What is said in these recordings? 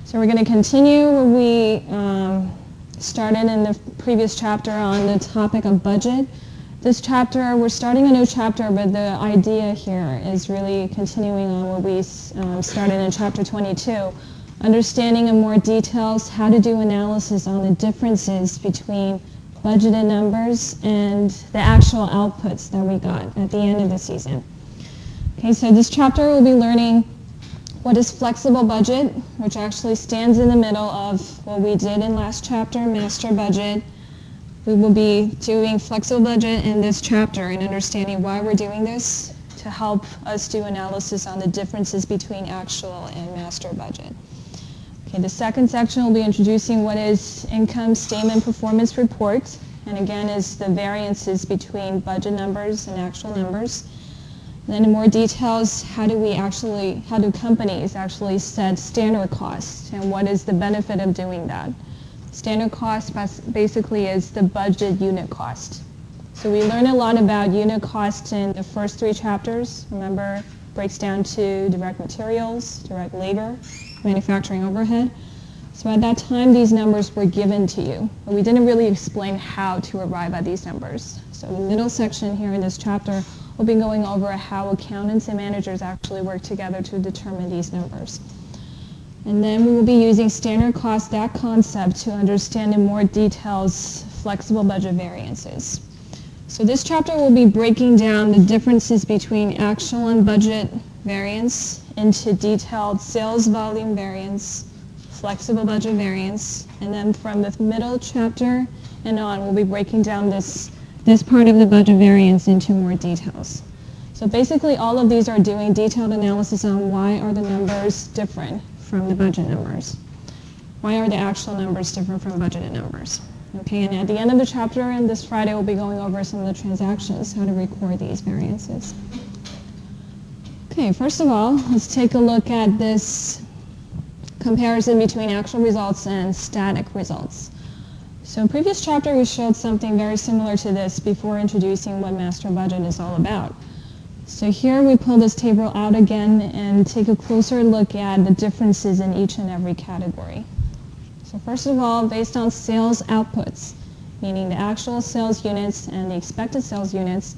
So we're going to continue where we started in the previous chapter on the topic of budget. This chapter, we're starting a new chapter, but the idea here is really continuing on what we started in chapter 22, understanding in more details how to do analysis on the differences between budgeted numbers and the actual outputs that we got at the end of the season. Okay, so this chapter we'll be learning what is flexible budget, which actually stands in the middle of what we did in last chapter, master budget. We will be doing flexible budget in this chapter and understanding why we're doing this to help us do analysis on the differences between actual and master budget. Okay, the second section will be introducing what is income statement performance report, and again is the variances between budget numbers and actual numbers. Then in more details, how do companies actually set standard costs, and what is the benefit of doing that? Standard cost basically is the budget unit cost. So we learned a lot about unit cost in the first three chapters. Remember, breaks down to direct materials, direct labor, manufacturing overhead. So at that time, these numbers were given to you, but we didn't really explain how to arrive at these numbers. So the middle section here in this chapter, we'll be going over how accountants and managers actually work together to determine these numbers. And then we will be using standard cost, that concept, to understand in more details flexible budget variances. So this chapter will be breaking down the differences between actual and budget variance into detailed sales volume variance, flexible budget variance, and then from the middle chapter and on, we'll be breaking down this part of the budget variance into more details. So basically all of these are doing detailed analysis on why are the numbers different from the budget numbers. Why are the actual numbers different from budgeted numbers? Okay, and at the end of the chapter and this Friday we'll be going over some of the transactions, how to record these variances. Okay, first of all, let's take a look at this comparison between actual results and static results. So in previous chapter we showed something very similar to this before introducing what master budget is all about. So here we pull this table out again and take a closer look at the differences in each and every category. So first of all, based on sales outputs, meaning the actual sales units and the expected sales units,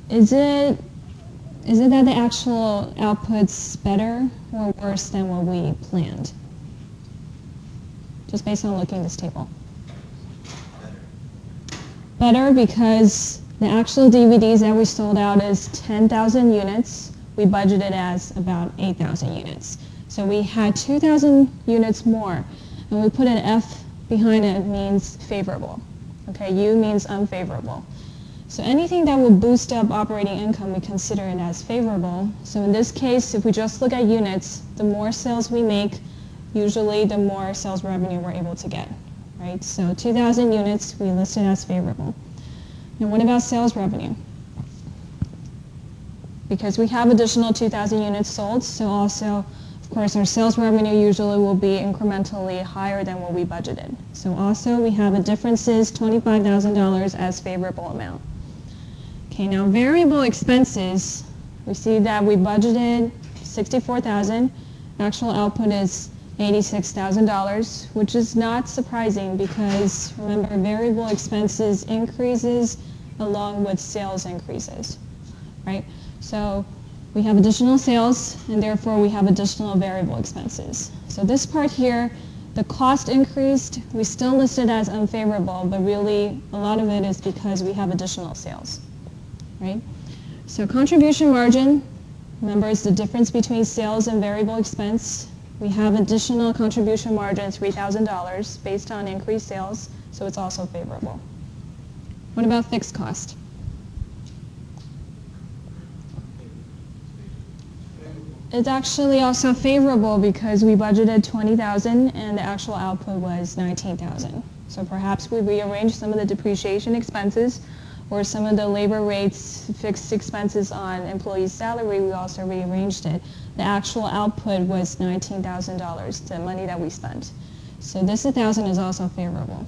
is it that the actual output's better or worse than what we planned? Just based on looking at this table. Better because the actual DVDs that we sold out is 10,000 units. We budgeted as about 8,000 units. So we had 2,000 units more, and we put an F behind it means favorable. Okay, U means unfavorable. So anything that will boost up operating income, we consider it as favorable. So in this case, if we just look at units, the more sales we make, usually the more sales revenue we're able to get, right? So 2,000 units we listed as favorable. Now what about sales revenue? Because we have additional 2,000 units sold, so also, of course, our sales revenue usually will be incrementally higher than what we budgeted. So also we have a differences, $25,000 as favorable amount. Okay, now variable expenses, we see that we budgeted $64,000, actual output is $86,000, which is not surprising because remember variable expenses increases along with sales increases, right? So we have additional sales and therefore we have additional variable expenses. So this part here, the cost increased, we still listed as unfavorable, but really a lot of it is because we have additional sales, right? So contribution margin, remember it's the difference between sales and variable expense. We have additional contribution margin, $3,000, based on increased sales, so it's also favorable. What about fixed cost? It's actually also favorable because we budgeted $20,000 and the actual output was $19,000. So perhaps we rearranged some of the depreciation expenses or some of the labor rates, fixed expenses on employees' salary, we also rearranged it. The actual output was $19,000, the money that we spent. So this 1,000 is also favorable.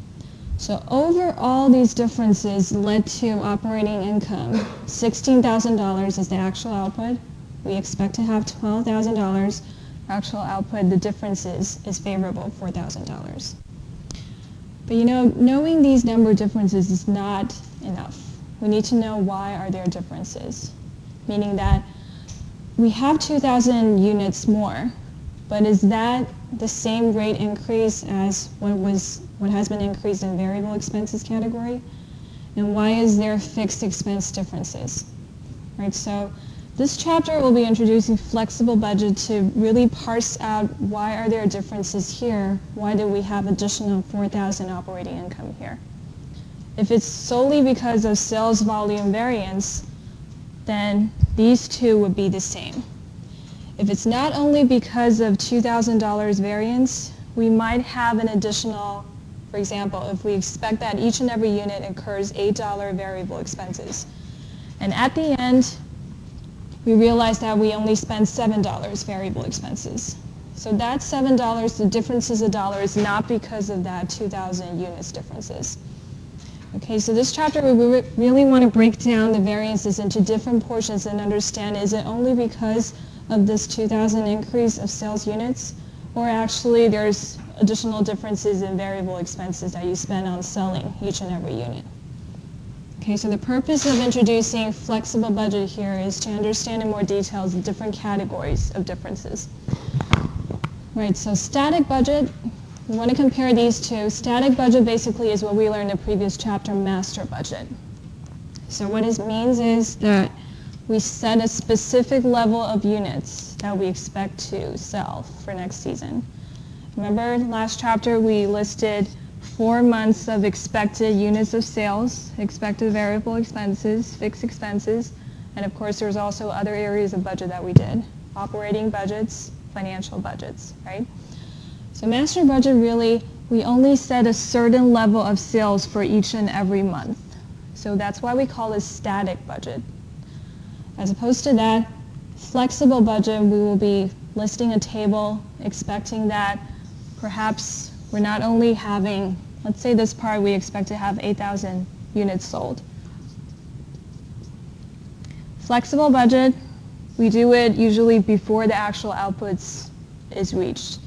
So overall, these differences led to operating income. $16,000 is the actual output. We expect to have $12,000 actual output, the differences is favorable, $4,000. But you know, knowing these number differences is not enough. We need to know why are there differences, meaning that we have 2,000 units more, but is that the same rate increase as what has been increased in variable expenses category? And why is there fixed expense differences? Right, so this chapter will be introducing flexible budget to really parse out why are there differences here, why do we have additional 4,000 operating income here. If it's solely because of sales volume variance, then these two would be the same. If it's not only because of $2,000 variance, we might have an additional, for example, if we expect that each and every unit incurs $8 variable expenses, and at the end, we realize that we only spend $7 variable expenses. So that $7, the difference is $1, is not because of that 2,000 units differences. Okay, so this chapter we really want to break down the variances into different portions and understand, is it only because of this 2,000 increase of sales units, or actually there's additional differences in variable expenses that you spend on selling each and every unit. Okay, so the purpose of introducing flexible budget here is to understand in more details the different categories of differences. Right, so static budget, we want to compare these two. Static budget basically is what we learned in the previous chapter, master budget. So what it means is that we set a specific level of units that we expect to sell for next season. Remember last chapter we listed 4 months of expected units of sales, expected variable expenses, fixed expenses, and of course there's also other areas of budget that we did. Operating budgets, financial budgets, right? So master budget really, we only set a certain level of sales for each and every month. So that's why we call it static budget. As opposed to that, flexible budget, we will be listing a table expecting that perhaps we're not only having, let's say this part we expect to have 8,000 units sold. Flexible budget, we do it usually before the actual outputs is reached.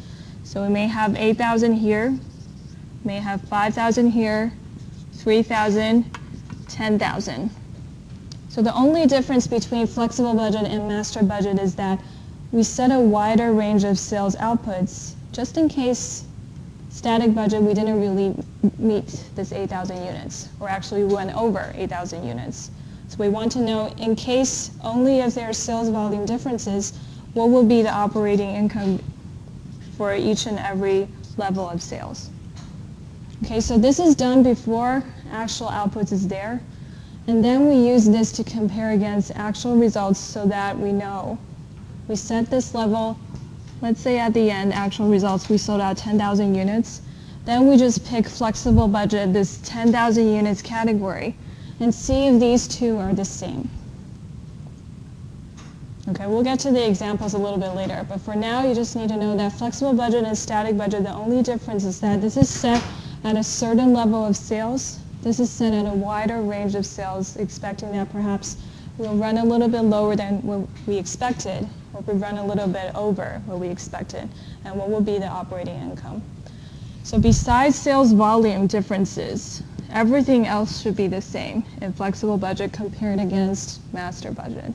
So we may have 8,000 here, may have 5,000 here, 3,000, 10,000. So the only difference between flexible budget and master budget is that we set a wider range of sales outputs just in case static budget we didn't really meet this 8,000 units, or actually we went over 8,000 units. So we want to know, in case only if there are sales volume differences, what will be the operating income for each and every level of sales. Okay, so this is done before actual outputs is there, and then we use this to compare against actual results so that we know. We set this level, let's say at the end, actual results, we sold out 10,000 units. Then we just pick flexible budget, this 10,000 units category, and see if these two are the same. Okay, we'll get to the examples a little bit later, but for now you just need to know that flexible budget and static budget, the only difference is that this is set at a certain level of sales. This is set at a wider range of sales, expecting that perhaps we'll run a little bit lower than what we expected, or we run a little bit over what we expected, and what will be the operating income. So besides sales volume differences, everything else should be the same in flexible budget compared against master budget.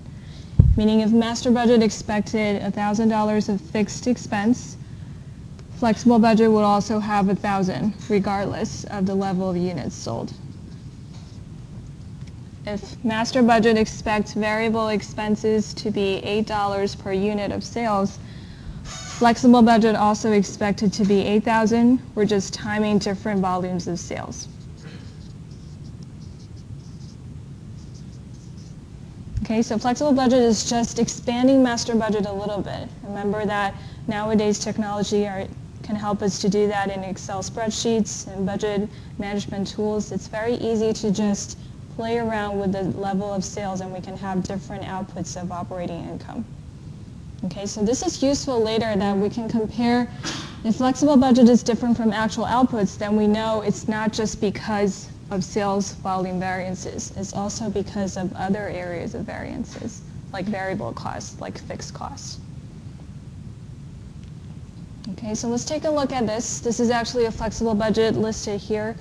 Meaning if master budget expected $1,000 of fixed expense, flexible budget would also have 1,000 regardless of the level of units sold. If master budget expects variable expenses to be $8 per unit of sales, flexible budget also expected to be 8,000. We're just timing different volumes of sales. Okay, so flexible budget is just expanding master budget a little bit. Remember that nowadays technology can help us to do that in Excel spreadsheets and budget management tools. It's very easy to just play around with the level of sales and we can have different outputs of operating income. Okay, so this is useful later that we can compare. If flexible budget is different from actual outputs, then we know it's not just because of sales volume variances. It's also because of other areas of variances, like variable costs, like fixed costs. Okay, so let's take a look at this. This is actually a flexible budget listed here.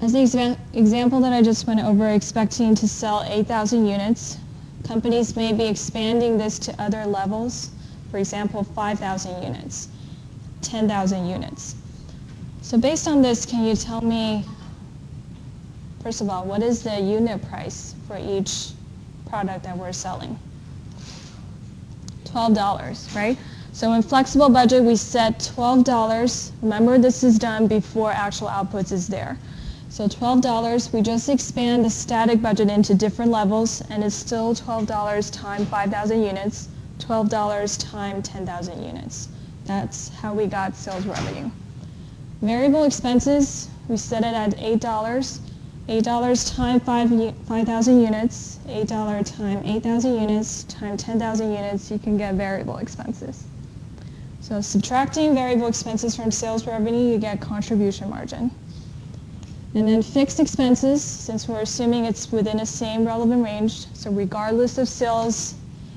As the example that I just went over, expecting to sell 8,000 units, companies may be expanding this to other levels. For example, 5,000 units, 10,000 units. So based on this, can you tell me, first of all, what is the unit price for each product that we're selling? $12, right? So in flexible budget, we set $12. Remember, this is done before actual outputs is there. So $12, we just expand the static budget into different levels, and it's still $12 times 5,000 units, $12 times 10,000 units. That's how we got sales revenue. Variable expenses, we set it at $8. $8 times 5,000 units, $8 times 8,000 units times 10,000 units, you can get variable expenses. So subtracting variable expenses from sales revenue, you get contribution margin. And then fixed expenses, since we're assuming it's within a same relevant range, so regardless of sales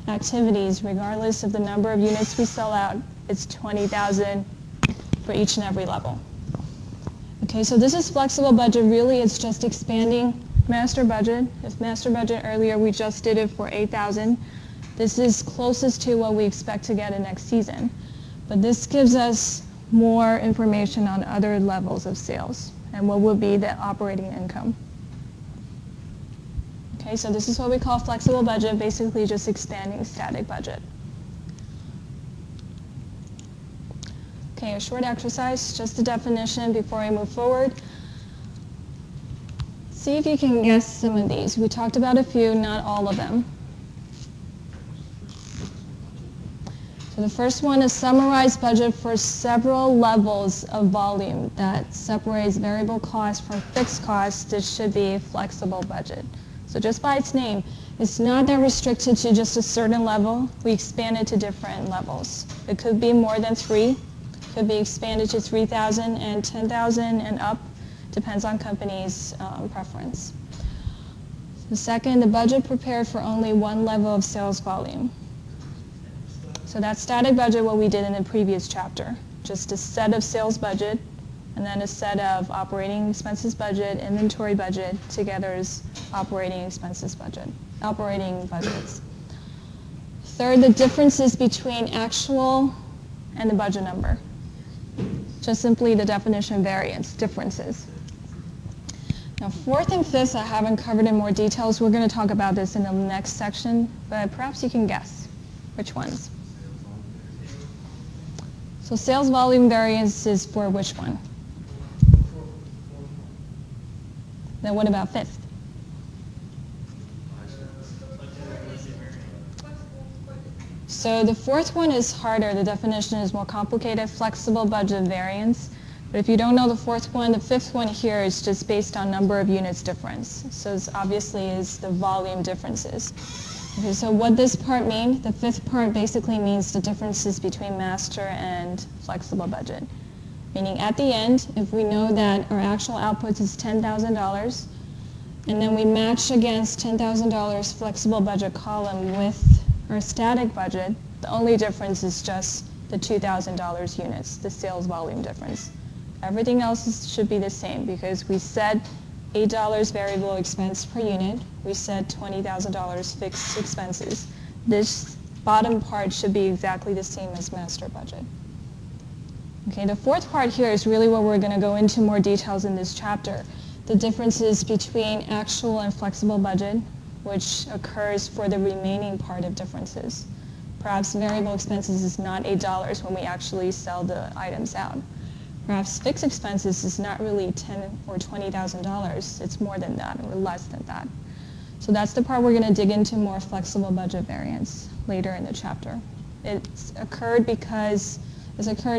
activities, regardless of the number of units we sell out, it's 20,000 for each and every level. Okay, so this is flexible budget. Really, it's just expanding master budget. If master budget earlier, we just did it for 8,000. This is closest to what we expect to get in next season. But this gives us more information on other levels of sales and what would be the operating income. Okay, so this is what we call flexible budget, basically just expanding static budget. Okay, a short exercise, just a definition before I move forward. See if you can guess some of these. We talked about a few, not all of them. So the first one is summarize budget for several levels of volume that separates variable costs from fixed costs. This should be a flexible budget. So just by its name, it's not that restricted to just a certain level. We expand it to different levels. It could be more than 3. Could be expanded to 3,000 and 10,000 and up. Depends on company's preference. The second, the budget prepared for only one level of sales volume. So that's static budget, what we did in the previous chapter. Just a set of sales budget, and then a set of operating expenses budget, inventory budget, together is operating expenses budget, operating budgets. Third, the differences between actual and the budget number. Just simply the definition variance, differences. Now, fourth and fifth I haven't covered in more details. We're going to talk about this in the next section, but perhaps you can guess which ones. So sales volume variance is for which one? Then what about fifth? So the fourth one is harder. The definition is more complicated, flexible budget variance. But if you don't know the fourth one, the fifth one here is just based on number of units difference. So it's obviously is the volume differences. Okay, so what this part means, the fifth part basically means the differences between master and flexible budget. Meaning at the end, if we know that our actual output is $10,000, and then we match against $10,000 flexible budget column with our static budget, the only difference is just the $2,000 units, the sales volume difference. Everything else should be the same because we set $8 variable expense per unit. We set $20,000 fixed expenses. This bottom part should be exactly the same as master budget. Okay, the fourth part here is really what we're going to go into more details in this chapter. The differences between actual and flexible budget, which occurs for the remaining part of differences. Perhaps variable expenses is not $8 when we actually sell the items out. Perhaps fixed expenses is not really $10,000 or $20,000. It's more than that or less than that. So that's the part we're going to dig into more flexible budget variance later in the chapter. It's occurred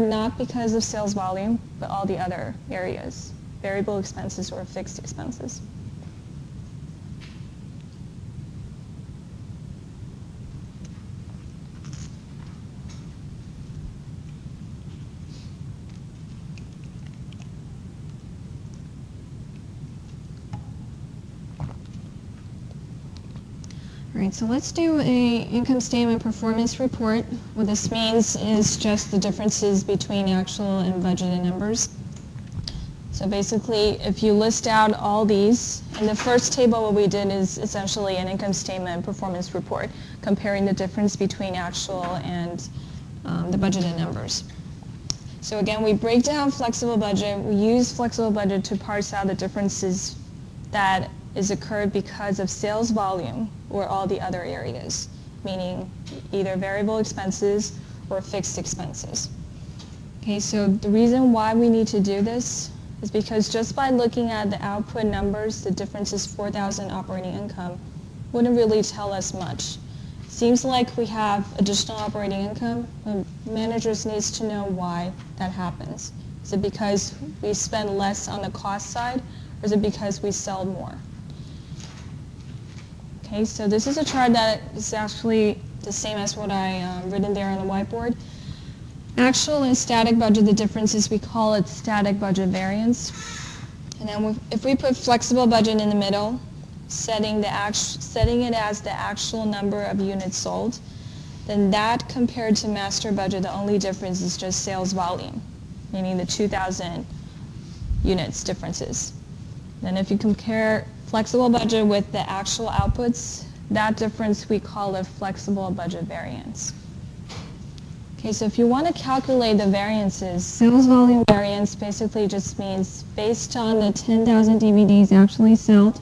not because of sales volume, but all the other areas, variable expenses or fixed expenses. All right, so let's do a income statement performance report. What this means is just the differences between actual and budgeted numbers. So basically, if you list out all these, in the first table what we did is essentially an income statement performance report, comparing the difference between actual and the budgeted numbers. So again, we break down flexible budget. We use flexible budget to parse out the differences that is occurred because of sales volume or all the other areas, meaning either variable expenses or fixed expenses. Okay, so the reason why we need to do this is because just by looking at the output numbers, the difference is $4,000 operating income wouldn't really tell us much. Seems like we have additional operating income, but managers needs to know why that happens. Is it because we spend less on the cost side, or is it because we sell more? Okay, so this is a chart that is actually the same as what I written there on the whiteboard. Actual and static budget, the difference is we call it static budget variance. And then if we put flexible budget in the middle, setting it as the actual number of units sold, then that compared to master budget, the only difference is just sales volume, meaning the 2,000 units differences. Then if you compare flexible budget with the actual outputs, that difference we call a flexible budget variance. Okay, so if you want to calculate the variances, sales volume variance basically just means based on the 10,000 DVDs actually sold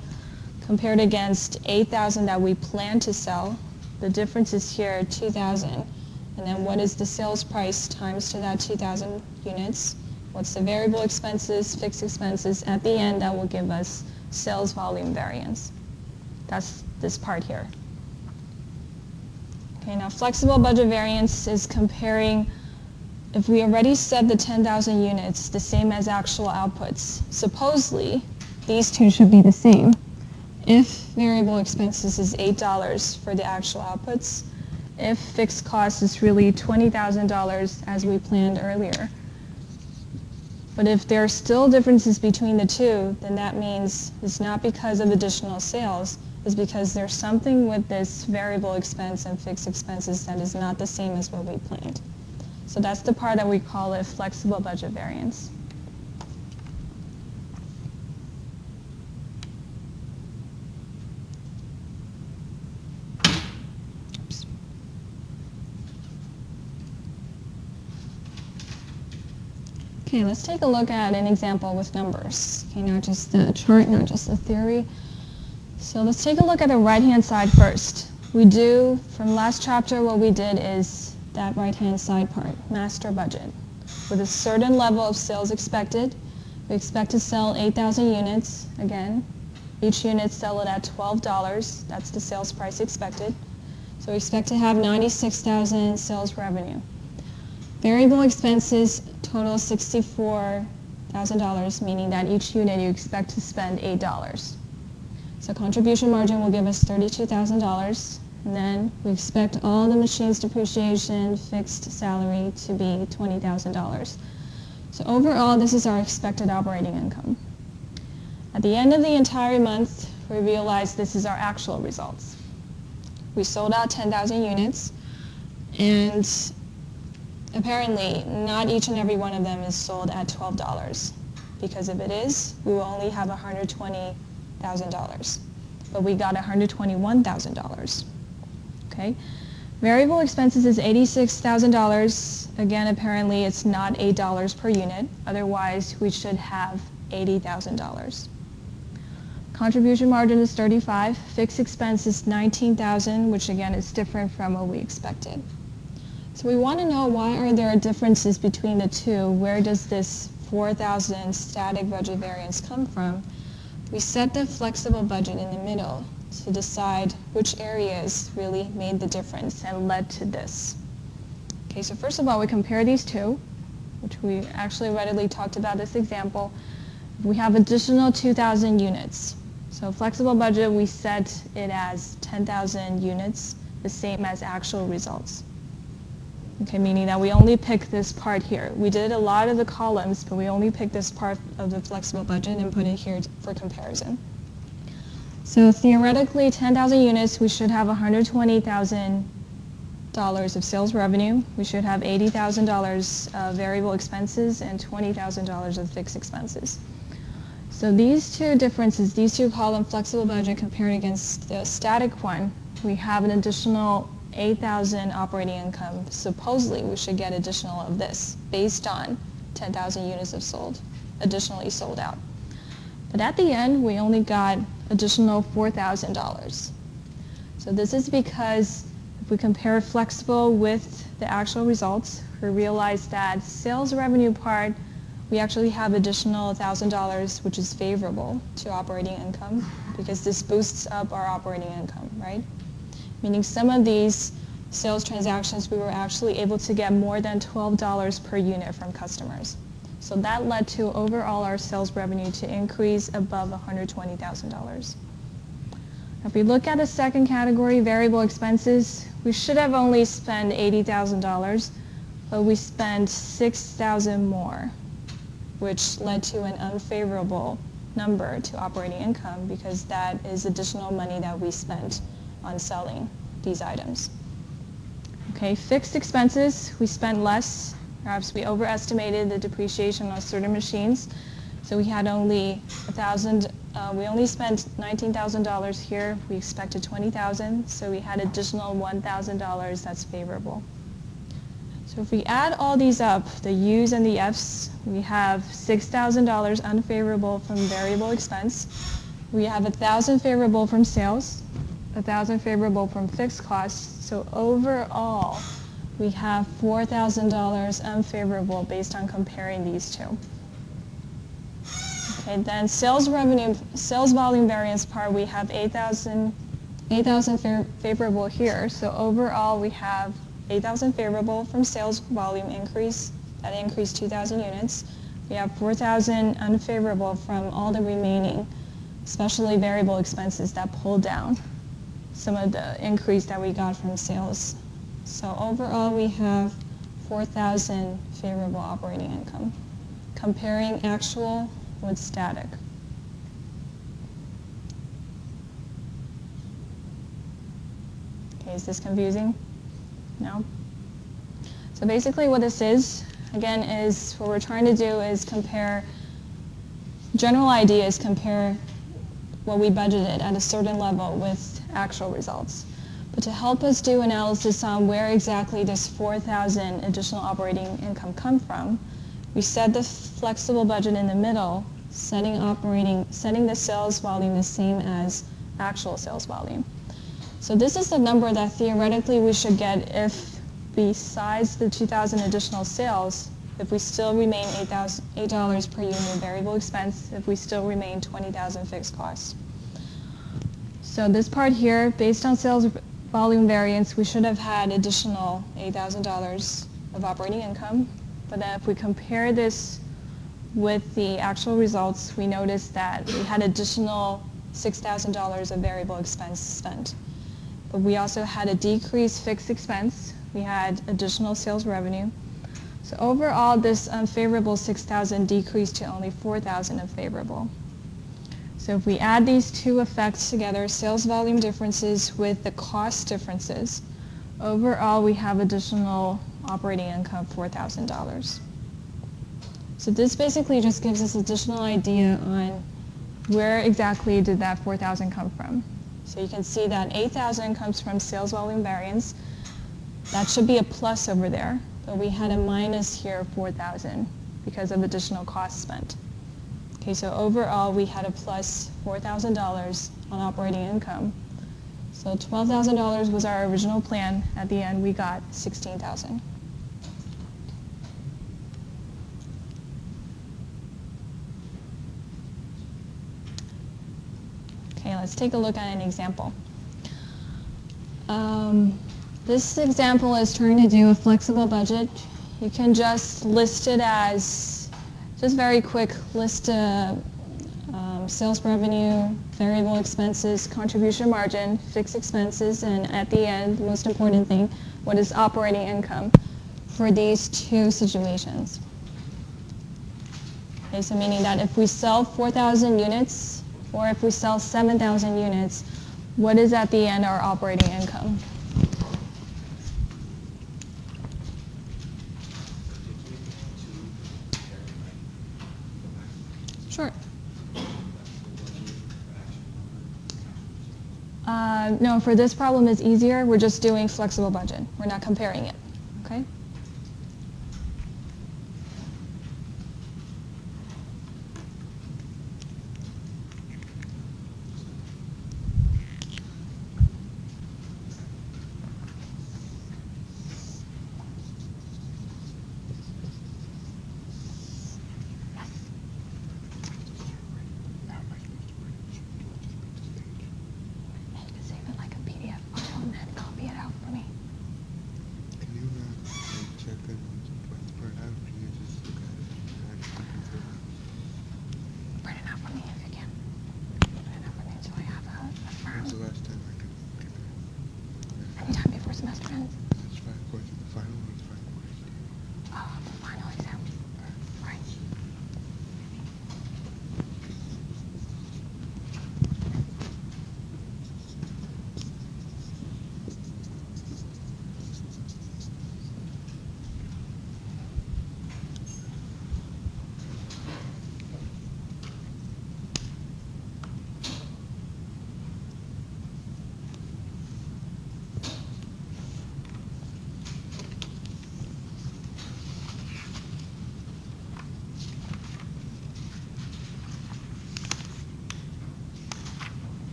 compared against 8,000 that we plan to sell, the difference is here 2,000. And then what is the sales price times to that 2,000 units? What's the variable expenses, fixed expenses? At the end, that will give us sales volume variance. That's this part here. Okay, now flexible budget variance is comparing, if we already set the 10,000 units, the same as actual outputs, supposedly these two should be the same. If variable expenses is $8 for the actual outputs, if fixed cost is really $20,000 as we planned earlier. But if there are still differences between the two, then that means it's not because of additional sales, it's because there's something with this variable expense and fixed expenses that is not the same as what we planned. So that's the part that we call a flexible budget variance. Okay, let's take a look at an example with numbers. Okay, not just the chart, not just the theory. So let's take a look at the right-hand side first. From last chapter, what we did is that right-hand side part, master budget. With a certain level of sales expected, we expect to sell 8,000 units. Again, each unit sell it at $12. That's the sales price expected. So we expect to have 96,000 sales revenue. Variable expenses total $64,000, meaning that each unit you expect to spend $8. So contribution margin will give us $32,000, and then we expect all the machine's depreciation, fixed salary to be $20,000. So overall, this is our expected operating income. At the end of the entire month, we realize this is our actual results. We sold out 10,000 units, and apparently, not each and every one of them is sold at $12, because if it is, we will only have $120,000, but we got $121,000. Okay, variable expenses is $86,000. Again, apparently it's not $8 per unit. Otherwise, we should have $80,000. Contribution margin is $35,000. Fixed expense is $19,000, which again is different from what we expected. So we want to know why are there differences between the two? Where does this 4,000 static budget variance come from? We set the flexible budget in the middle to decide which areas really made the difference and led to this. Okay, so first of all, we compare these two, which we actually readily talked about this example. We have additional 2,000 units. So flexible budget, we set it as 10,000 units, the same as actual results. Okay, meaning that we only pick this part here. We did a lot of the columns, but we only picked this part of the flexible budget and put it here for comparison. So theoretically, 10,000 units, we should have $120,000 of sales revenue. We should have $80,000 of variable expenses and $20,000 of fixed expenses. So these two differences, these two column flexible budget compared against the static one, we have an additional 8,000 operating income. Supposedly, we should get additional of this based on 10,000 units of additionally sold out. But at the end, we only got additional $4,000. So this is because if we compare flexible with the actual results, we realize that sales revenue part, we actually have additional $1,000, which is favorable to operating income because this boosts up our operating income, right? Meaning some of these sales transactions, we were actually able to get more than $12 per unit from customers. So that led to overall our sales revenue to increase above $120,000. If we look at the second category, variable expenses, we should have only spent $80,000, but we spent $6,000 more, which led to an unfavorable number to operating income because that is additional money that we spent on selling these items. Okay, fixed expenses, we spent less. Perhaps we overestimated the depreciation on certain machines. So we had only we only spent $19,000 here. We expected $20,000, so we had additional $1,000 that's favorable. So if we add all these up, the U's and the F's, we have $6,000 unfavorable from variable expense. We have $1,000 favorable from sales, $1,000 favorable from fixed costs. So overall, we have $4,000 unfavorable based on comparing these two. Okay, then sales volume variance part, we have 8,000 favorable here. So overall, we have 8,000 favorable from sales volume increase. That increased 2,000 units. We have 4,000 unfavorable from all the remaining, especially variable expenses that pulled down some of the increase that we got from sales. So overall, we have 4,000 favorable operating income, comparing actual with static. Okay, is this confusing? No? So basically what this is, again, is what we're trying to do is compare, general idea is compare what we budgeted at a certain level with actual results. But to help us do analysis on where exactly this 4,000 additional operating income come from, we set the flexible budget in the middle, setting the sales volume the same as actual sales volume. So this is the number that theoretically we should get if, besides the 2,000 additional sales, if we still remain $8 per unit in variable expense, if we still remain 20,000 fixed costs. So this part here, based on sales volume variance, we should have had additional $8,000 of operating income. But then if we compare this with the actual results, we notice that we had additional $6,000 of variable expense spent. But we also had a decreased fixed expense. We had additional sales revenue. So overall, this unfavorable 6,000 decreased to only 4,000 of favorable. So if we add these two effects together, sales volume differences with the cost differences, overall we have additional operating income of $4,000. So this basically just gives us additional idea on where exactly did that 4,000 come from. So you can see that 8,000 comes from sales volume variance. That should be a plus over there, but we had a minus here of 4,000 because of additional costs spent. Okay, so overall we had a plus $4,000 on operating income. So $12,000 was our original plan. At the end we got $16,000. Okay, let's take a look at an example. This example is trying to do a flexible budget. You can just list it as, just very quick, list sales revenue, variable expenses, contribution margin, fixed expenses, and at the end, the most important thing, what is operating income for these two situations. Okay, so meaning that if we sell 4,000 units, or if we sell 7,000 units, what is at the end our operating income? Sure. No, for this problem it's easier. We're just doing flexible budget. We're not comparing it, okay?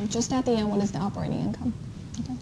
Just at the end, what is the operating income? Okay.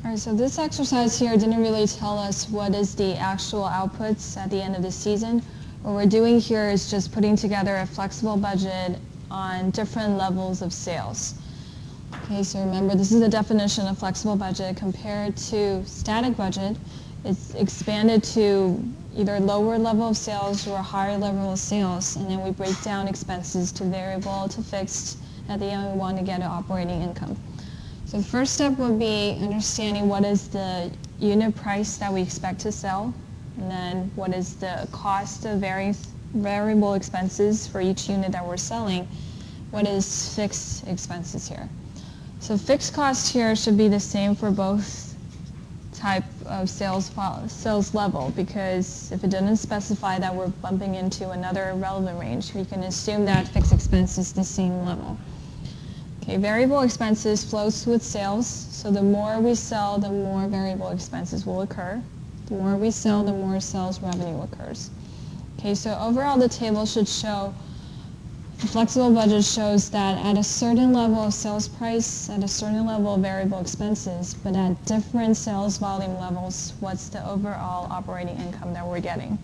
All right, so this exercise here didn't really tell us what is the actual outputs at the end of the season. What we're doing here is just putting together a flexible budget on different levels of sales. Okay, so remember this is the definition of flexible budget compared to static budget. It's expanded to either lower level of sales or a higher level of sales, and then we break down expenses to variable to fixed. At the end, we want to get an operating income. So the first step would be understanding what is the unit price that we expect to sell, and then what is the cost of variable expenses for each unit that we're selling. What is fixed expenses here? So fixed cost here should be the same for both type of sales level, because if it didn't specify that we're bumping into another relevant range, we can assume that fixed expense is the same level. Okay, variable expenses flows with sales, so the more we sell, the more variable expenses will occur. The more we sell, the more sales revenue occurs. Okay, so overall the table should show A flexible budget shows that at a certain level of sales price, at a certain level of variable expenses, but at different sales volume levels, what's the overall operating income that we're getting?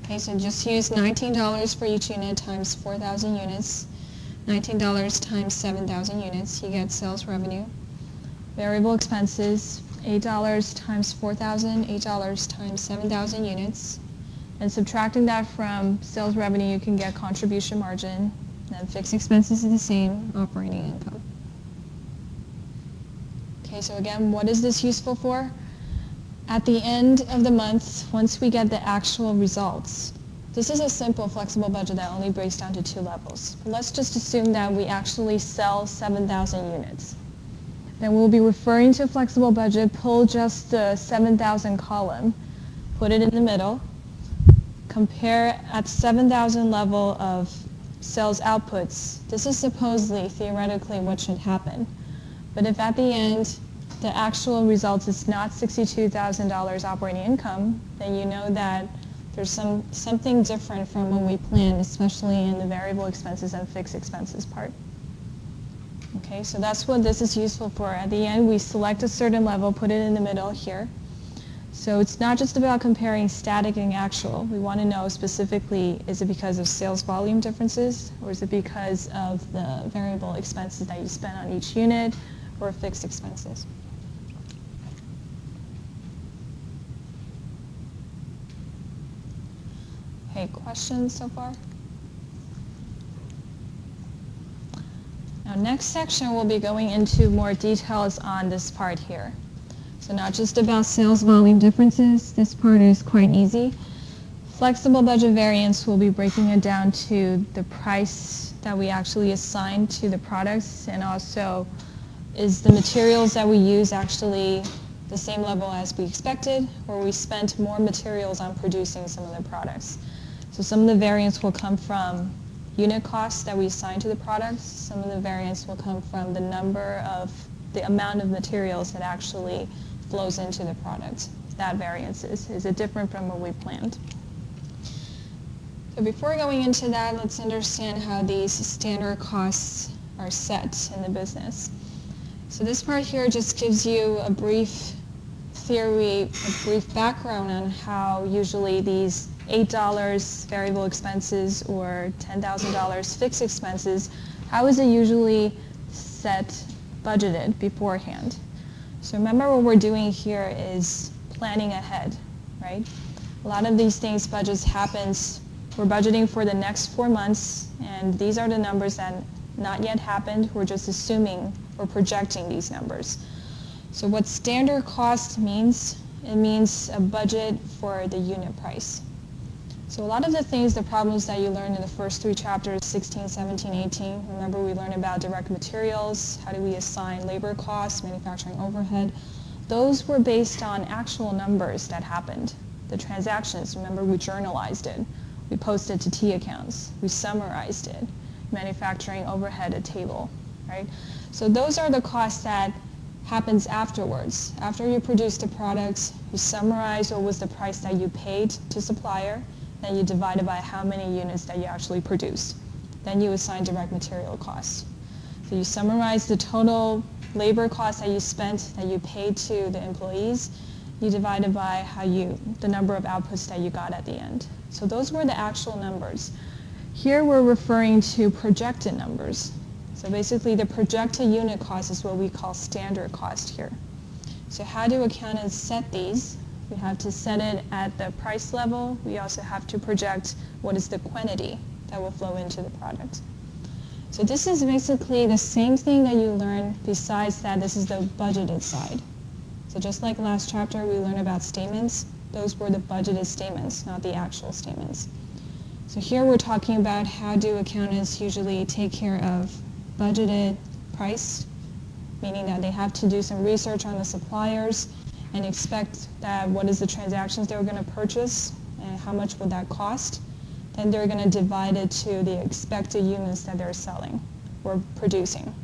Okay, so just use $19 for each unit times 4,000 units. $19 times 7,000 units, you get sales revenue. Variable expenses, $8 times 4,000, $8 times 7,000 units. And subtracting that from sales revenue, you can get contribution margin. Then fixed expenses are the same, operating income. Okay, so again, what is this useful for? At the end of the month, once we get the actual results, this is a simple flexible budget that only breaks down to 2 levels. Let's just assume that we actually sell 7,000 units. Then we'll be referring to a flexible budget, pull just the 7,000 column, put it in the middle, compare at 7,000 level of sales outputs. This is supposedly, theoretically, what should happen. But if at the end, the actual result is not $62,000 operating income, then you know that there's something different from what we planned, especially in the variable expenses and fixed expenses part. Okay, so that's what this is useful for. At the end, we select a certain level, put it in the middle here. So it's not just about comparing static and actual. We want to know specifically, is it because of sales volume differences, or is it because of the variable expenses that you spend on each unit, or fixed expenses? Okay, questions so far? Now, next section, we'll be going into more details on this part here. So not just about sales volume differences. This part is quite easy. Flexible budget variance, will be breaking it down to the price that we actually assign to the products, and also is the materials that we use actually the same level as we expected, or we spent more materials on producing some of the products. So some of the variance will come from unit costs that we assign to the products. Some of the variance will come from the amount of materials that actually flows into the product. That variance is it different from what we planned? So before going into that, let's understand how these standard costs are set in the business. So this part here just gives you a brief theory, a brief background on how usually these $8 variable expenses or $10,000 fixed expenses, how is it usually set, budgeted beforehand? So remember, what we're doing here is planning ahead, right? A lot of these things, budgets happens, we're budgeting for the next 4 months, and these are the numbers that not yet happened. We're just assuming or projecting these numbers. So what standard cost means, it means a budget for the unit price. So a lot of the things, the problems that you learned in the first 3 chapters, 16, 17, 18, remember we learned about direct materials, how do we assign labor costs, manufacturing overhead. Those were based on actual numbers that happened. The transactions, remember we journalized it. We posted to T accounts. We summarized it. Manufacturing overhead, a table, right? So those are the costs that happens afterwards. After you produce the products, you summarize what was the price that you paid to supplier, then you divide it by how many units that you actually produced. Then you assign direct material costs. So you summarize the total labor costs that you spent, that you paid to the employees. You divide it by the number of outputs that you got at the end. So those were the actual numbers. Here we're referring to projected numbers. So basically the projected unit cost is what we call standard cost here. So how do accountants set these? We have to set it at the price level. We also have to project what is the quantity that will flow into the product. So this is basically the same thing that you learn, besides that this is the budgeted side. So just like last chapter we learned about statements, those were the budgeted statements, not the actual statements. So here we're talking about how do accountants usually take care of budgeted price, meaning that they have to do some research on the suppliers and expect that what is the transactions they're going to purchase and how much would that cost. Then they're going to divide it to the expected units that they're selling or producing.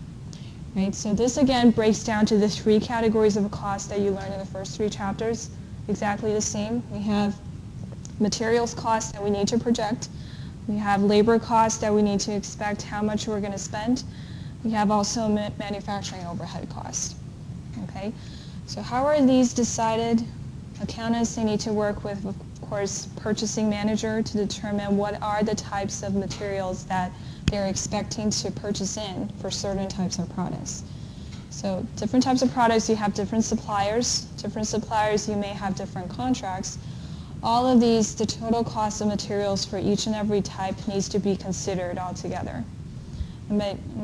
Right? So this again breaks down to the 3 categories of cost that you learned in the first 3 chapters. Exactly the same. We have materials costs that we need to project. We have labor costs that we need to expect how much we're going to spend. We have also manufacturing overhead costs. Okay, so how are these decided? Accountants, they need to work with, of course, purchasing manager to determine what are the types of materials that they're expecting to purchase in for certain types of products. So different types of products, you have different suppliers. Different suppliers, you may have different contracts. All of these, the total cost of materials for each and every type needs to be considered altogether. And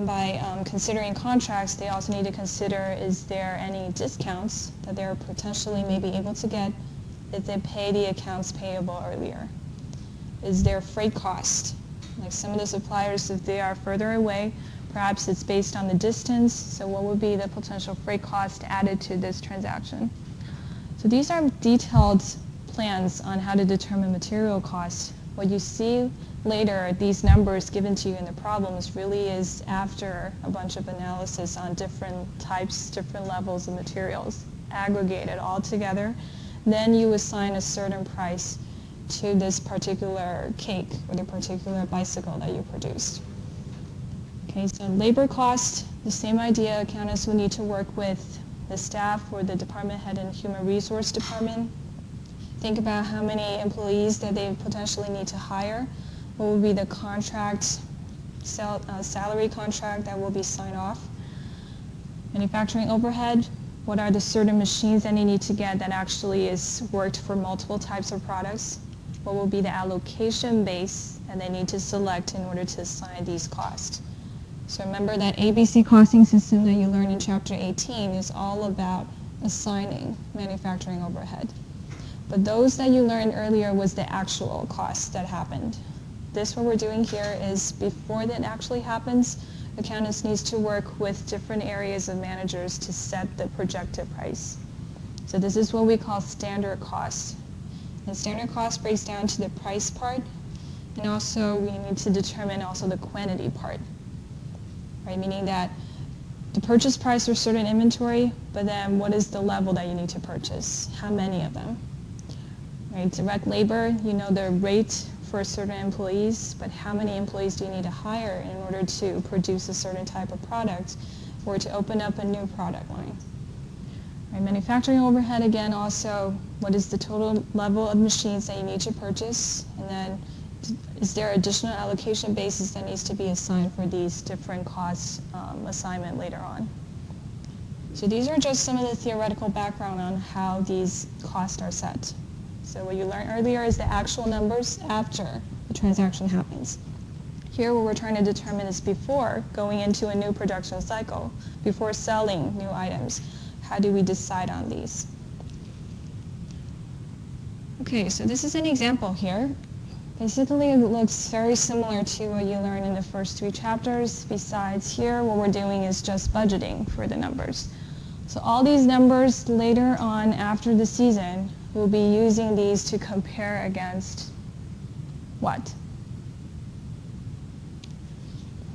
by considering contracts, they also need to consider, is there any discounts that they're potentially maybe able to get if they pay the accounts payable earlier? Is there freight cost? Like some of the suppliers, if they are further away, perhaps it's based on the distance, so what would be the potential freight cost added to this transaction? So these are detailed plans on how to determine material cost. What you see later, these numbers given to you in the problems, really is after a bunch of analysis on different types, different levels of materials, aggregated all together. Then you assign a certain price to this particular cake or the particular bicycle that you produced. Okay, so labor cost, the same idea. Accountants will need to work with the staff or the department head and human resource department. Think about how many employees that they potentially need to hire. What will be the contract, salary contract that will be signed off? Manufacturing overhead, what are the certain machines that they need to get that actually is worked for multiple types of products? What will be the allocation base that they need to select in order to assign these costs? So remember that ABC costing system that you learned in Chapter 18 is all about assigning manufacturing overhead. But those that you learned earlier was the actual cost that happened. This, what we're doing here, is before that actually happens, accountants needs to work with different areas of managers to set the projected price. So this is what we call standard cost. And standard cost breaks down to the price part, and also we need to determine also the quantity part. Right, meaning that the purchase price for certain inventory, but then what is the level that you need to purchase? How many of them? Right, direct labor, you know the rate for certain employees, but how many employees do you need to hire in order to produce a certain type of product or to open up a new product line? Right, manufacturing overhead, again, also, what is the total level of machines that you need to purchase? And then is there additional allocation basis that needs to be assigned for these different cost assignment later on? So these are just some of the theoretical background on how these costs are set. So what you learned earlier is the actual numbers after the transaction happens. Here what we're trying to determine is before going into a new production cycle, before selling new items, how do we decide on these? Okay, so this is an example here. Basically, it looks very similar to what you learned in the first 3 chapters. Besides here, what we're doing is just budgeting for the numbers. So all these numbers later on after the season, we'll be using these to compare against what?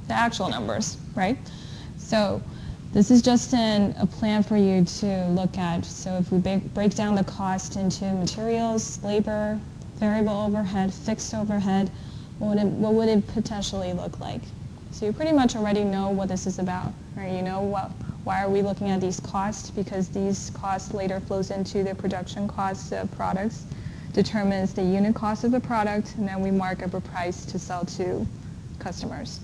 The actual numbers, right? So this is just a plan for you to look at. So if we break down the cost into materials, labor, variable overhead, fixed overhead, what would it potentially look like? So you pretty much already know what this is about, right? You know why are we looking at these costs? Because these costs later flows into the production costs of products, determines the unit cost of the product, and then we mark up a price to sell to customers.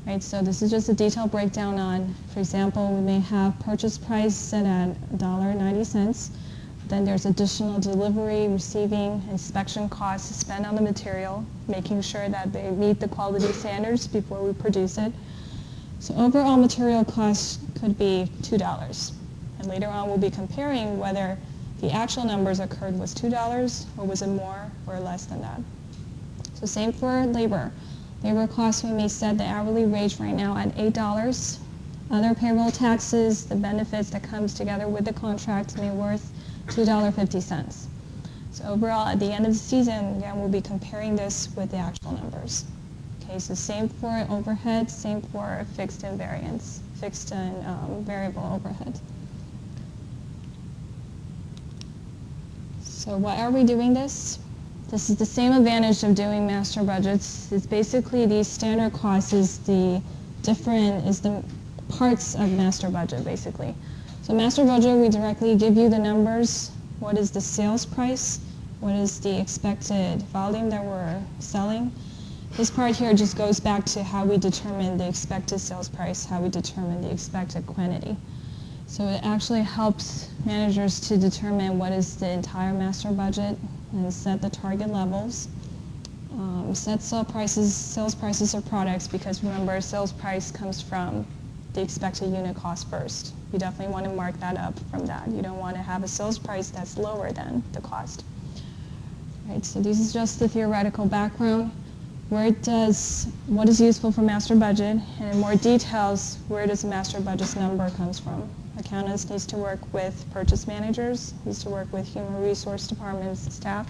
Right, so this is just a detailed breakdown on, for example, we may have purchase price set at $1.90. Then there's additional delivery, receiving, inspection costs to spend on the material, making sure that they meet the quality standards before we produce it. So overall material cost could be $2. And later on we'll be comparing whether the actual numbers occurred was $2 or was it more or less than that. So same for labor. Labor costs, we may set the hourly wage right now at $8. Other payroll taxes, the benefits that comes together with the contract may be worth $2.50. So overall, at the end of the season, again, we'll be comparing this with the actual numbers. Okay, so same for overhead, same for fixed and variance, fixed and variable overhead. So why are we doing this? This is the same advantage of doing master budgets. It's basically these standard costs is the parts of master budget, basically. So master budget, we directly give you the numbers. What is the sales price? What is the expected volume that we're selling? This part here just goes back to how we determine the expected sales price, how we determine the expected quantity. So it actually helps managers to determine what is the entire master budget and set the target levels. Set sales prices of products, because remember, sales price comes from the expected unit cost first. You definitely want to mark that up from that. You don't want to have a sales price that's lower than the cost. Right, so this is just the theoretical background. What is useful for master budget, and in more details, where does the master budget's number comes from? Accountants needs to work with purchase managers, needs to work with human resource departments staff,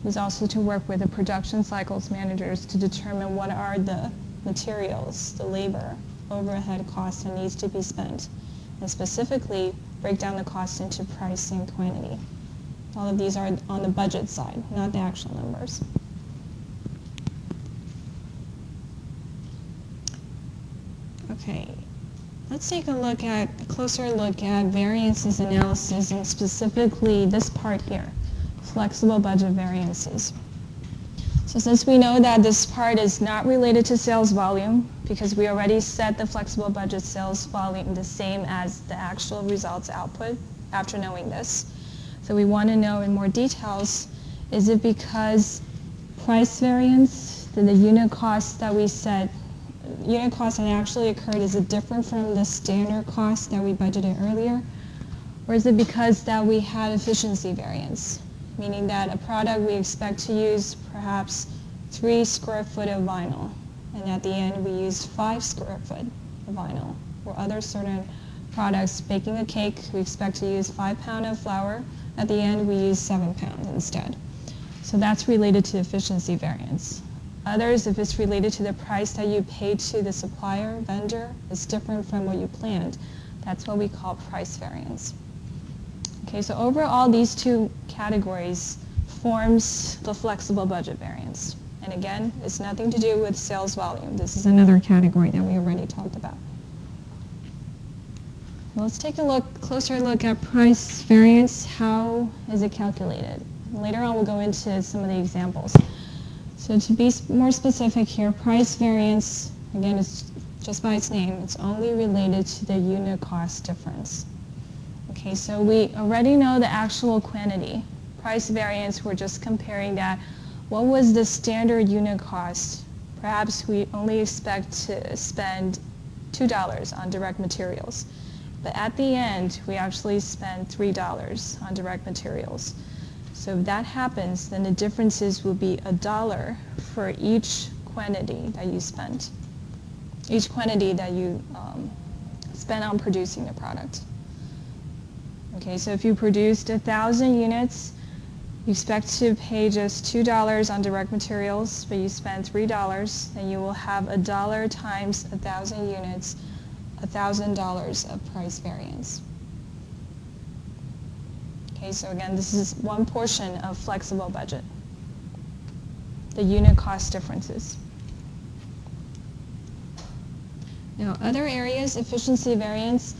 needs also to work with the production cycles managers to determine what are the materials, the labor, overhead costs that needs to be spent, and specifically break down the cost into price and quantity. All of these are on the budget side, not the actual numbers. Okay, let's take a closer look at variances analysis, and specifically this part here, flexible budget variances. So since we know that this part is not related to sales volume, because we already set the flexible budget sales volume the same as the actual results output after knowing this. So we want to know in more details, is it because price variance, the unit cost that we set, unit cost that actually occurred, is it different from the standard cost that we budgeted earlier? Or is it because that we had efficiency variance, meaning that a product we expect to use perhaps 3 square foot of vinyl, and at the end we used 5 square foot of vinyl. Or other certain products, baking a cake, we expect to use 5 pounds of flour, at the end we use 7 pounds instead. So that's related to efficiency variance. Others, if it's related to the price that you paid to the supplier, vendor, it's different from what you planned. That's what we call price variance. Okay, so overall, these two categories forms the flexible budget variance. And again, it's nothing to do with sales volume. This is another category that we already talked about. Well, let's take a closer look at price variance. How is it calculated? Later on, we'll go into some of the examples. So to be more specific here, price variance, again, it's just by its name, it's only related to the unit cost difference. Okay, so we already know the actual quantity. Price variance, we're just comparing that. What was the standard unit cost? Perhaps we only expect to spend $2 on direct materials. But at the end, we actually spend $3 on direct materials. So if that happens, then the differences will be $1 for each quantity that you spent, each quantity that you spent on producing the product. Okay, so if you produced 1,000 units, you expect to pay just $2 on direct materials, but you spend $3, then you will have $1 times 1,000 units, $1,000 of price variance. Okay, so again, this is one portion of flexible budget, the unit cost differences. Now, other areas, efficiency variance,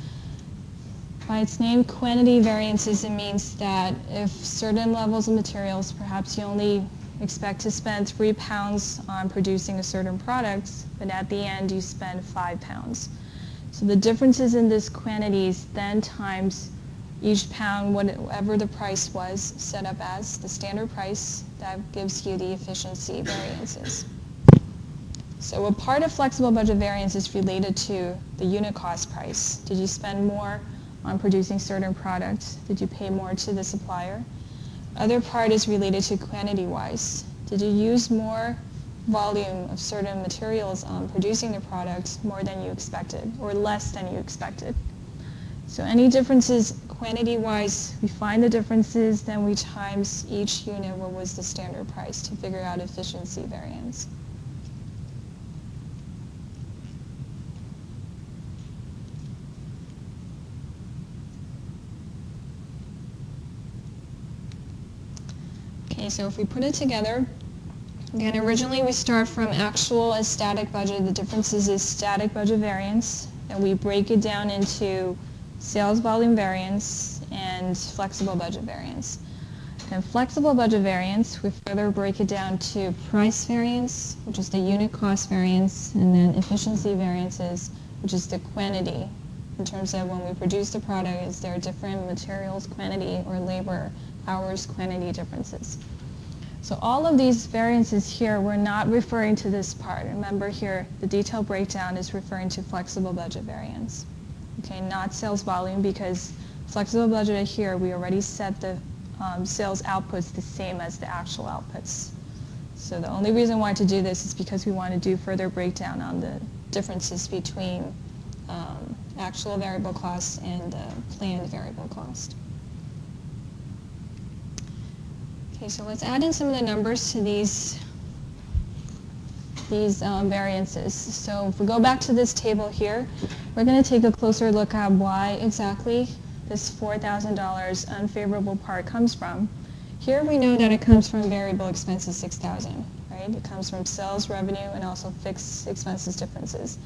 by its name, quantity variances, it means that if certain levels of materials, perhaps you only expect to spend 3 pounds on producing a certain product, but at the end you spend 5 pounds. So the differences in these quantities then times each pound, whatever the price was set up as, the standard price, that gives you the efficiency variances. So a part of flexible budget variance is related to the unit cost price. Did you spend more on producing certain products? Did you pay more to the supplier? Other part is related to quantity-wise. Did you use more volume of certain materials on producing the product more than you expected, or less than you expected? So any differences quantity-wise, we find the differences, then we times each unit what was the standard price to figure out efficiency variance. Okay, so if we put it together, again, originally we start from actual as static budget. The differences is static budget variance, and we break it down into sales volume variance and flexible budget variance. And flexible budget variance, we further break it down to price variance, which is the unit cost variance, and then efficiency variances, which is the quantity. In terms of when we produce the product, is there different materials quantity or labor hours quantity differences? So all of these variances here, we're not referring to this part. Remember here, the detailed breakdown is referring to flexible budget variance. Okay, not sales volume, because flexible budget here, we already set the sales outputs the same as the actual outputs. So the only reason why to do this is because we want to do further breakdown on the differences between actual variable costs and planned variable cost. Okay, so let's add in some of the numbers to these variances. So if we go back to this table here, we're going to take a closer look at why exactly this $4,000 unfavorable part comes from. Here we know that it comes from variable expenses, $6,000, right? It comes from sales revenue and also fixed expenses differences.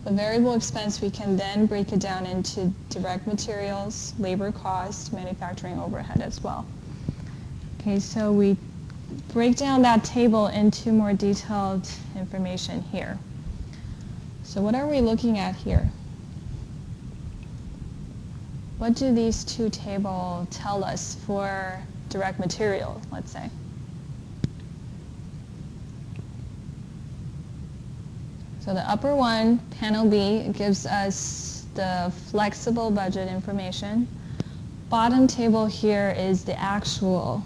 The variable expense, we can then break it down into direct materials, labor cost, manufacturing overhead as well. Okay, so we break down that table into more detailed information here. So what are we looking at here? What do these two tables tell us for direct material, let's say? So the upper one, panel B, gives us the flexible budget information. Bottom table here is the actual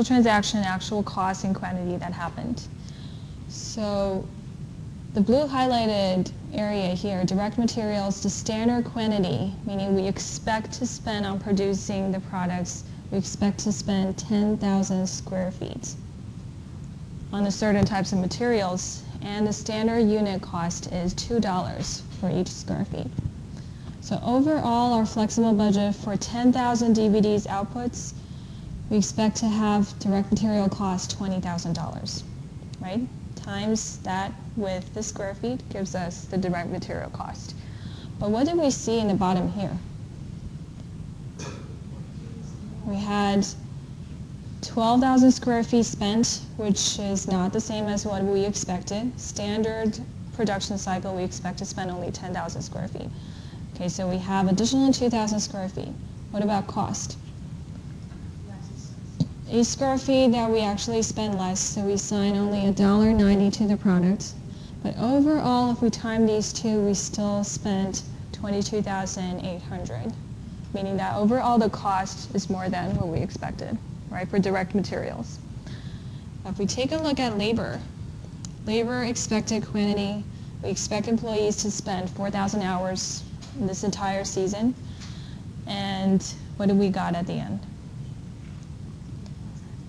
transaction, actual cost and quantity that happened. So the blue highlighted area here, direct materials, the standard quantity, meaning we expect to spend on producing the products, we expect to spend 10,000 square feet on the certain types of materials, and the standard unit cost is $2 for each square feet. So overall, our flexible budget for 10,000 DVDs outputs, we expect to have direct material cost $20,000, right? Times that with the square feet gives us the direct material cost. But what did we see in the bottom here? We had 12,000 square feet spent, which is not the same as what we expected. Standard production cycle, we expect to spend only 10,000 square feet. Okay, so we have additional 2,000 square feet. What about cost? Each square feet that we actually spend less, so we assign only $1.90 to the product. But overall, if we time these two, we still spent $22,800, meaning that overall the cost is more than what we expected, right, for direct materials. If we take a look at labor expected quantity, we expect employees to spend 4,000 hours in this entire season. And what did we got at the end?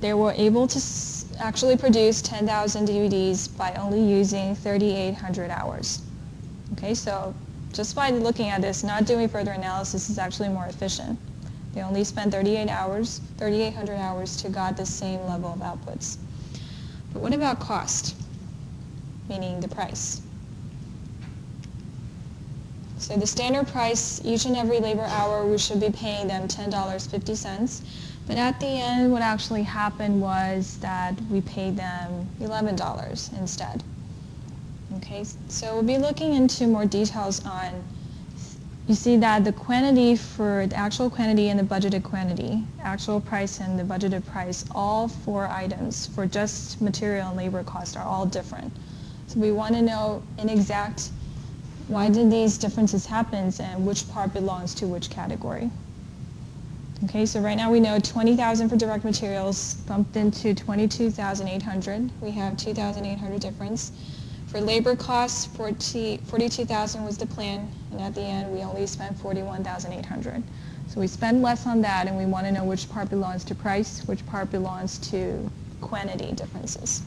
They were able to actually produce 10,000 DVDs by only using 3,800 hours. Okay, so just by looking at this, not doing further analysis is actually more efficient. They only spent 3,800 hours to got the same level of outputs. But what about cost, meaning the price? So the standard price, each and every labor hour, we should be paying them $10.50. But at the end, what actually happened was that we paid them $11 instead. Okay, so we'll be looking into more details on, you see that the quantity for the actual quantity and the budgeted quantity, actual price and the budgeted price, all four items for just material and labor cost are all different. So we want to know in exact why did these differences happen and which part belongs to which category. Okay, so right now we know 20,000 for direct materials bumped into 22,800. We have 2,800 difference. For labor costs, 42,000 was the plan, and at the end we only spent 41,800. So we spend less on that, and we want to know which part belongs to price, which part belongs to quantity differences.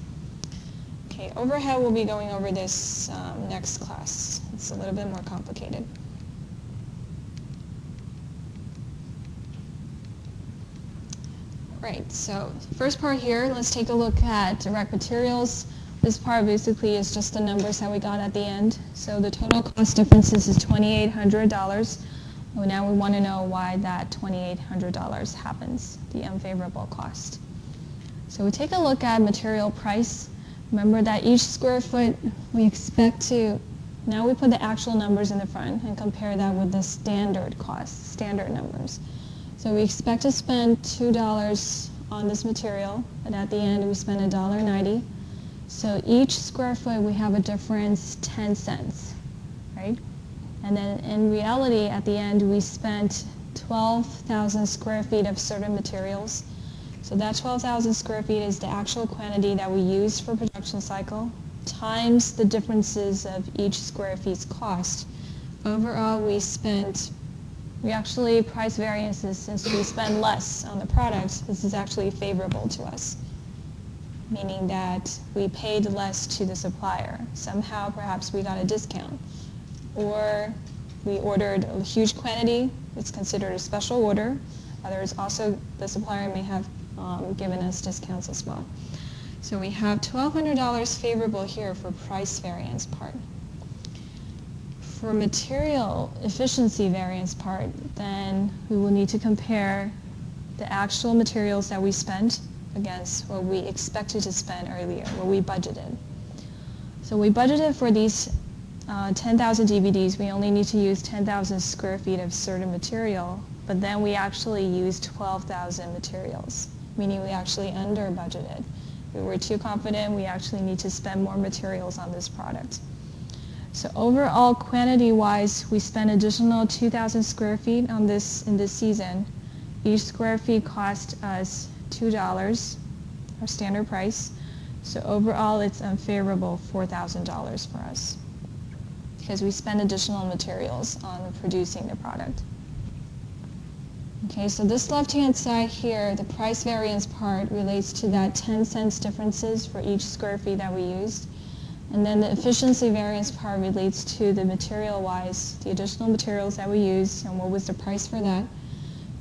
Okay, overhead, we'll be going over this next class. It's a little bit more complicated. Right, so first part here, let's take a look at direct materials. This part basically is just the numbers that we got at the end. So the total cost difference is $2,800. Well, now we want to know why that $2,800 happens, the unfavorable cost. So we take a look at material price. Remember that each square foot we expect to, now we put the actual numbers in the front and compare that with the standard cost, standard numbers. So we expect to spend $2 on this material, but at the end we spend $1.90. So each square foot we have a difference 10 cents, right? And then in reality, at the end, we spent 12,000 square feet of certain materials. So that 12,000 square feet is the actual quantity that we used for production cycle times the differences of each square feet's cost. Overall, we actually price variances since we spend less on the product. This is actually favorable to us, meaning that we paid less to the supplier. Somehow, perhaps we got a discount. Or we ordered a huge quantity, it's considered a special order. Others also, the supplier may have given us discounts as well. So we have $1,200 favorable here for price variance part. For material efficiency variance part, then we will need to compare the actual materials that we spent against what we expected to spend earlier, what we budgeted. So we budgeted for these 10,000 DVDs, we only need to use 10,000 square feet of certain material, but then we actually used 12,000 materials, meaning we actually under budgeted. We were too confident, we actually need to spend more materials on this product. So overall, quantity-wise, we spent additional 2,000 square feet on this in this season. Each square feet cost us $2, our standard price. So overall, it's unfavorable $4,000 for us, because we spend additional materials on producing the product. Okay, so this left-hand side here, the price variance part relates to that 10 cents differences for each square feet that we used. And then the efficiency variance part relates to the material-wise, the additional materials that we used and what was the price for that.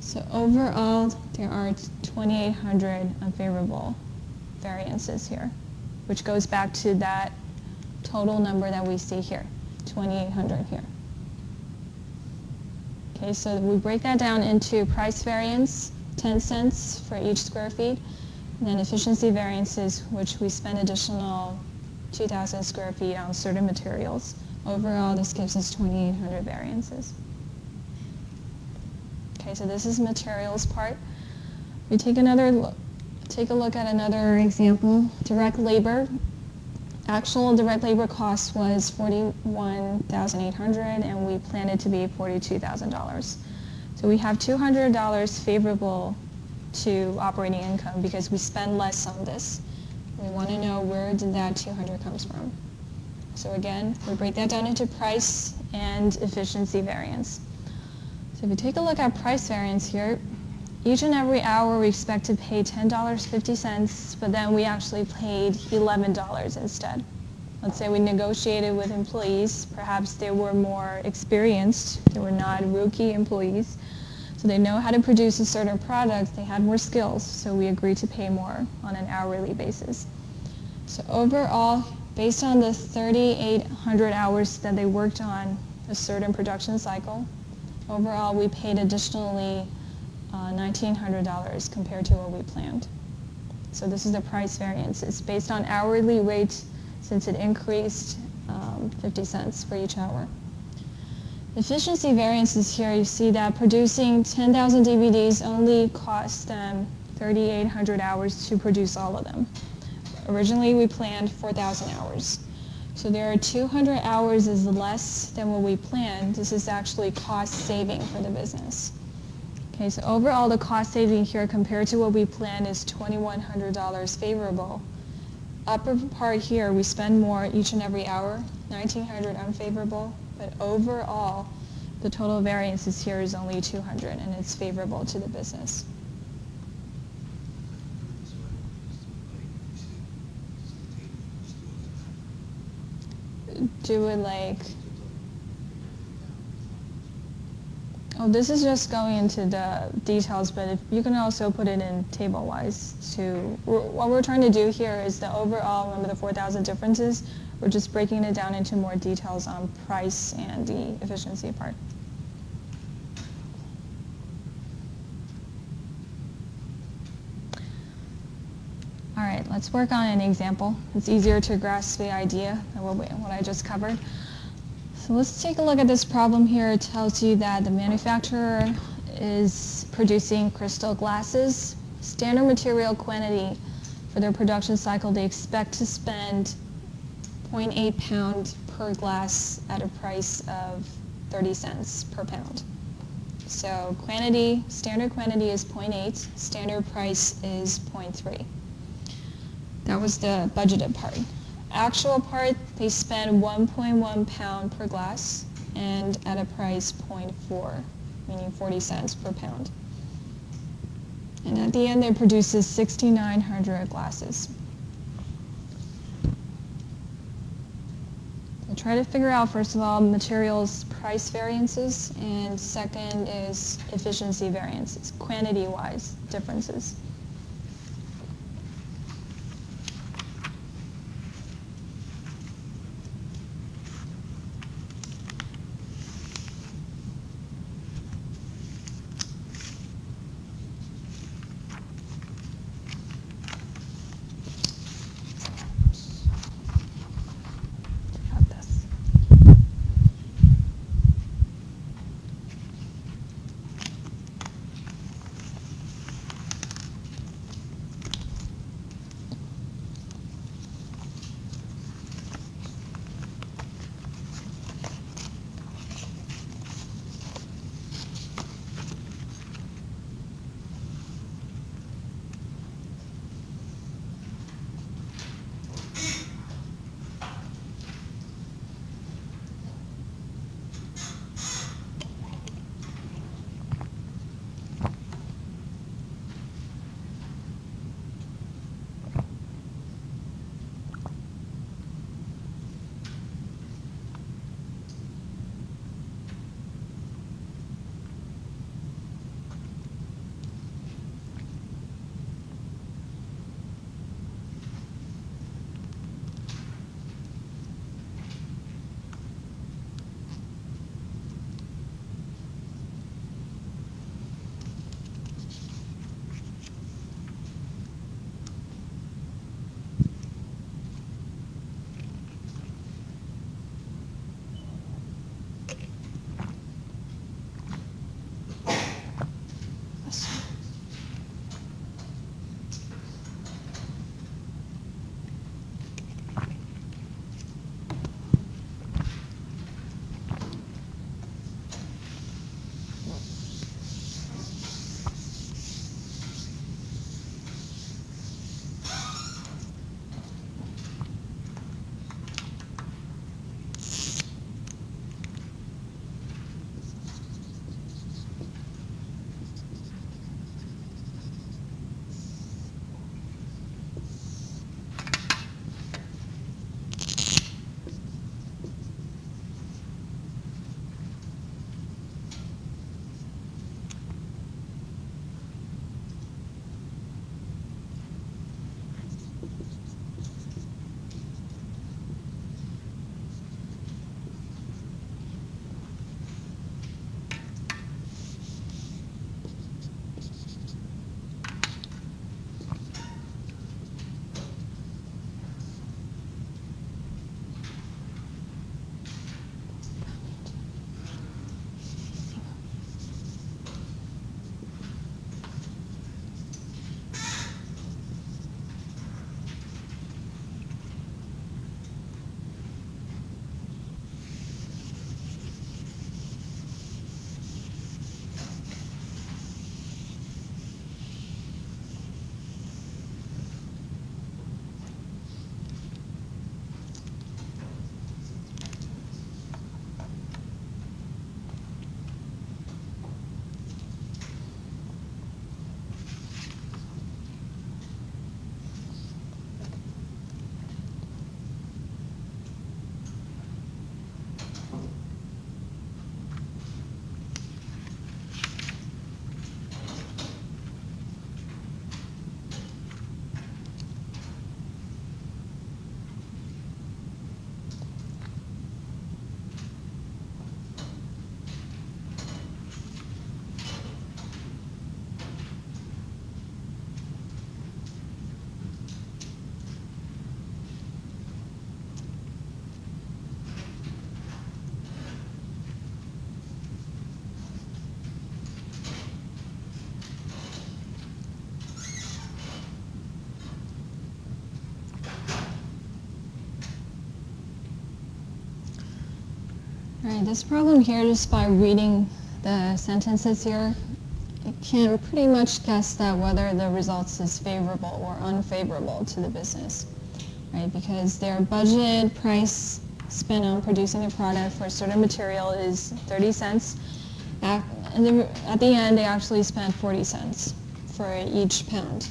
So overall, there are 2,800 unfavorable variances here, which goes back to that total number that we see here. 2,800 here. Okay, so we break that down into price variance, 10 cents for each square feet, and then efficiency variances, which we spend additional 2,000 square feet on certain materials. Overall, this gives us 2,800 variances. Okay, so this is materials part. We take a look at another example, direct labor. Actual direct labor cost was $41,800, and we planned it to be $42,000. So we have $200 favorable to operating income because we spend less on this. We want to know where did that 200 comes from. So again, we break that down into price and efficiency variance. So if you take a look at price variance here, each and every hour we expect to pay $10.50, but then we actually paid $11 instead. Let's say we negotiated with employees. Perhaps they were more experienced. They were not rookie employees. So they know how to produce a certain product. They had more skills, so we agreed to pay more on an hourly basis. So overall, based on the 3,800 hours that they worked on a certain production cycle, overall we paid additionally $1,900 compared to what we planned. So this is the price variance. It's based on hourly rate since it increased 50 cents for each hour. Efficiency variances here, you see that producing 10,000 DVDs only cost them 3,800 hours to produce all of them. Originally we planned 4,000 hours. So there are 200 hours is less than what we planned. This is actually cost saving for the business. Okay, so overall the cost saving here compared to what we planned is $2,100 favorable. Upper part here, we spend more each and every hour, $1,900 unfavorable, but overall the total variances here is only 200 and it's favorable to the business. Do it like, Oh, this is just going into the details, but if you can also put it in table-wise too. What we're trying to do here is the overall, remember the 4,000 differences? We're just breaking it down into more details on price and the efficiency part. All right, let's work on an example. It's easier to grasp the idea than what I just covered. So let's take a look at this problem here. It tells you that the manufacturer is producing crystal glasses. Standard material quantity for their production cycle, they expect to spend 0.8 pound per glass at a price of 30 cents per pound. So quantity, standard quantity is 0.8, standard price is 0.3. That was the budgeted part. Actual part, they spend 1.1 pound per glass and at a price 0.4, meaning 40 cents per pound. And at the end, it produces 6,900 glasses. So try to figure out, first of all, materials price variances, and second is efficiency variances, quantity-wise differences. Right, this problem here, just by reading the sentences here, you can pretty much guess that whether the results is favorable or unfavorable to the business, right? Because their budgeted price spent on producing a product for a certain material is 30 cents. At the end, they actually spent 40 cents for each pound.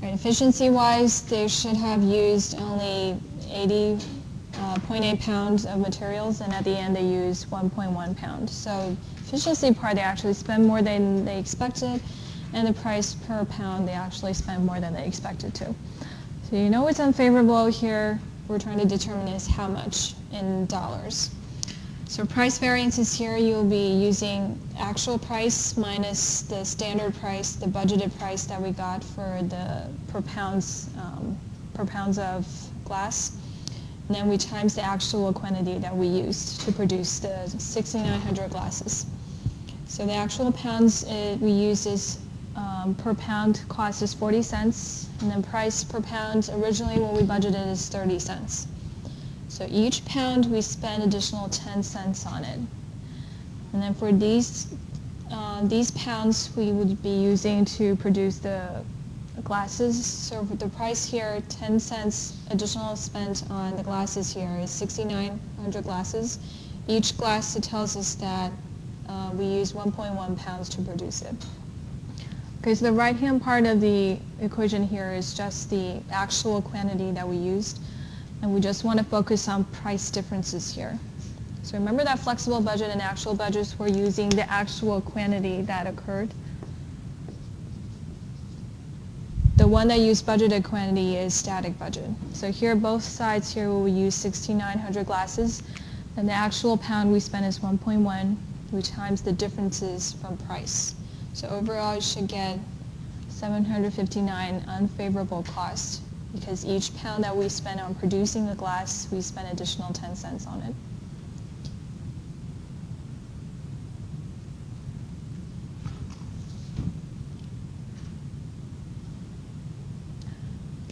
Right, efficiency-wise, they should have used only 0.8 pounds of materials, and at the end they used 1.1 pound. So efficiency part, they actually spend more than they expected, and the price per pound, they actually spend more than they expected to. So you know what's unfavorable here, we're trying to determine is how much in dollars. So price variances here, you'll be using actual price minus the standard price, the budgeted price that we got for the per pounds of glass. And then we times the actual quantity that we used to produce the 6,900 glasses. So the actual pounds we use is per pound cost is 40 cents, and then price per pound originally when we budgeted is 30 cents. So each pound we spend additional 10 cents on it. And then for these pounds we would be using to produce the glasses. So for the price here, 10 cents additional spent on the glasses here is 6,900 glasses. Each glass, it tells us that we use 1.1 pounds to produce it. Okay, so the right-hand part of the equation here is just the actual quantity that we used, and we just want to focus on price differences here. So remember that flexible budget and actual budgets, we're using the actual quantity that occurred. The one that used budgeted quantity is static budget. So here, both sides here, we use 6,900 glasses, and the actual pound we spent is 1.1, which times the differences from price. So overall, you should get 759 unfavorable cost, because each pound that we spent on producing the glass, we spent additional 10 cents on it.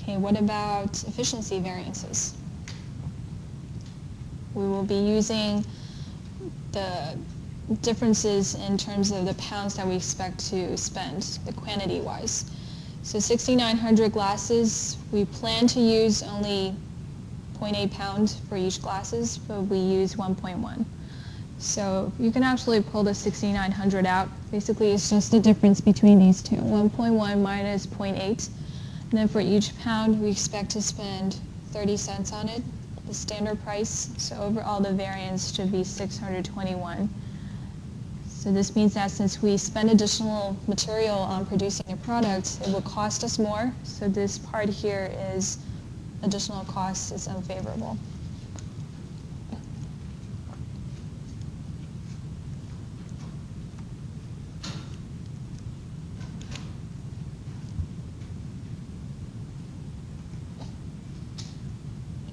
Okay, what about efficiency variances? We will be using the differences in terms of the pounds that we expect to spend, the quantity-wise. So 6,900 glasses, we plan to use only 0.8 pound for each glasses, but we use 1.1. So you can actually pull the 6,900 out. Basically, it's just the difference between these two, 1.1 minus 0.8. And then for each pound, we expect to spend 30 cents on it, the standard price. So overall, the variance should be 621. So this means that since we spend additional material on producing a product, it will cost us more. So this part here is additional cost is unfavorable.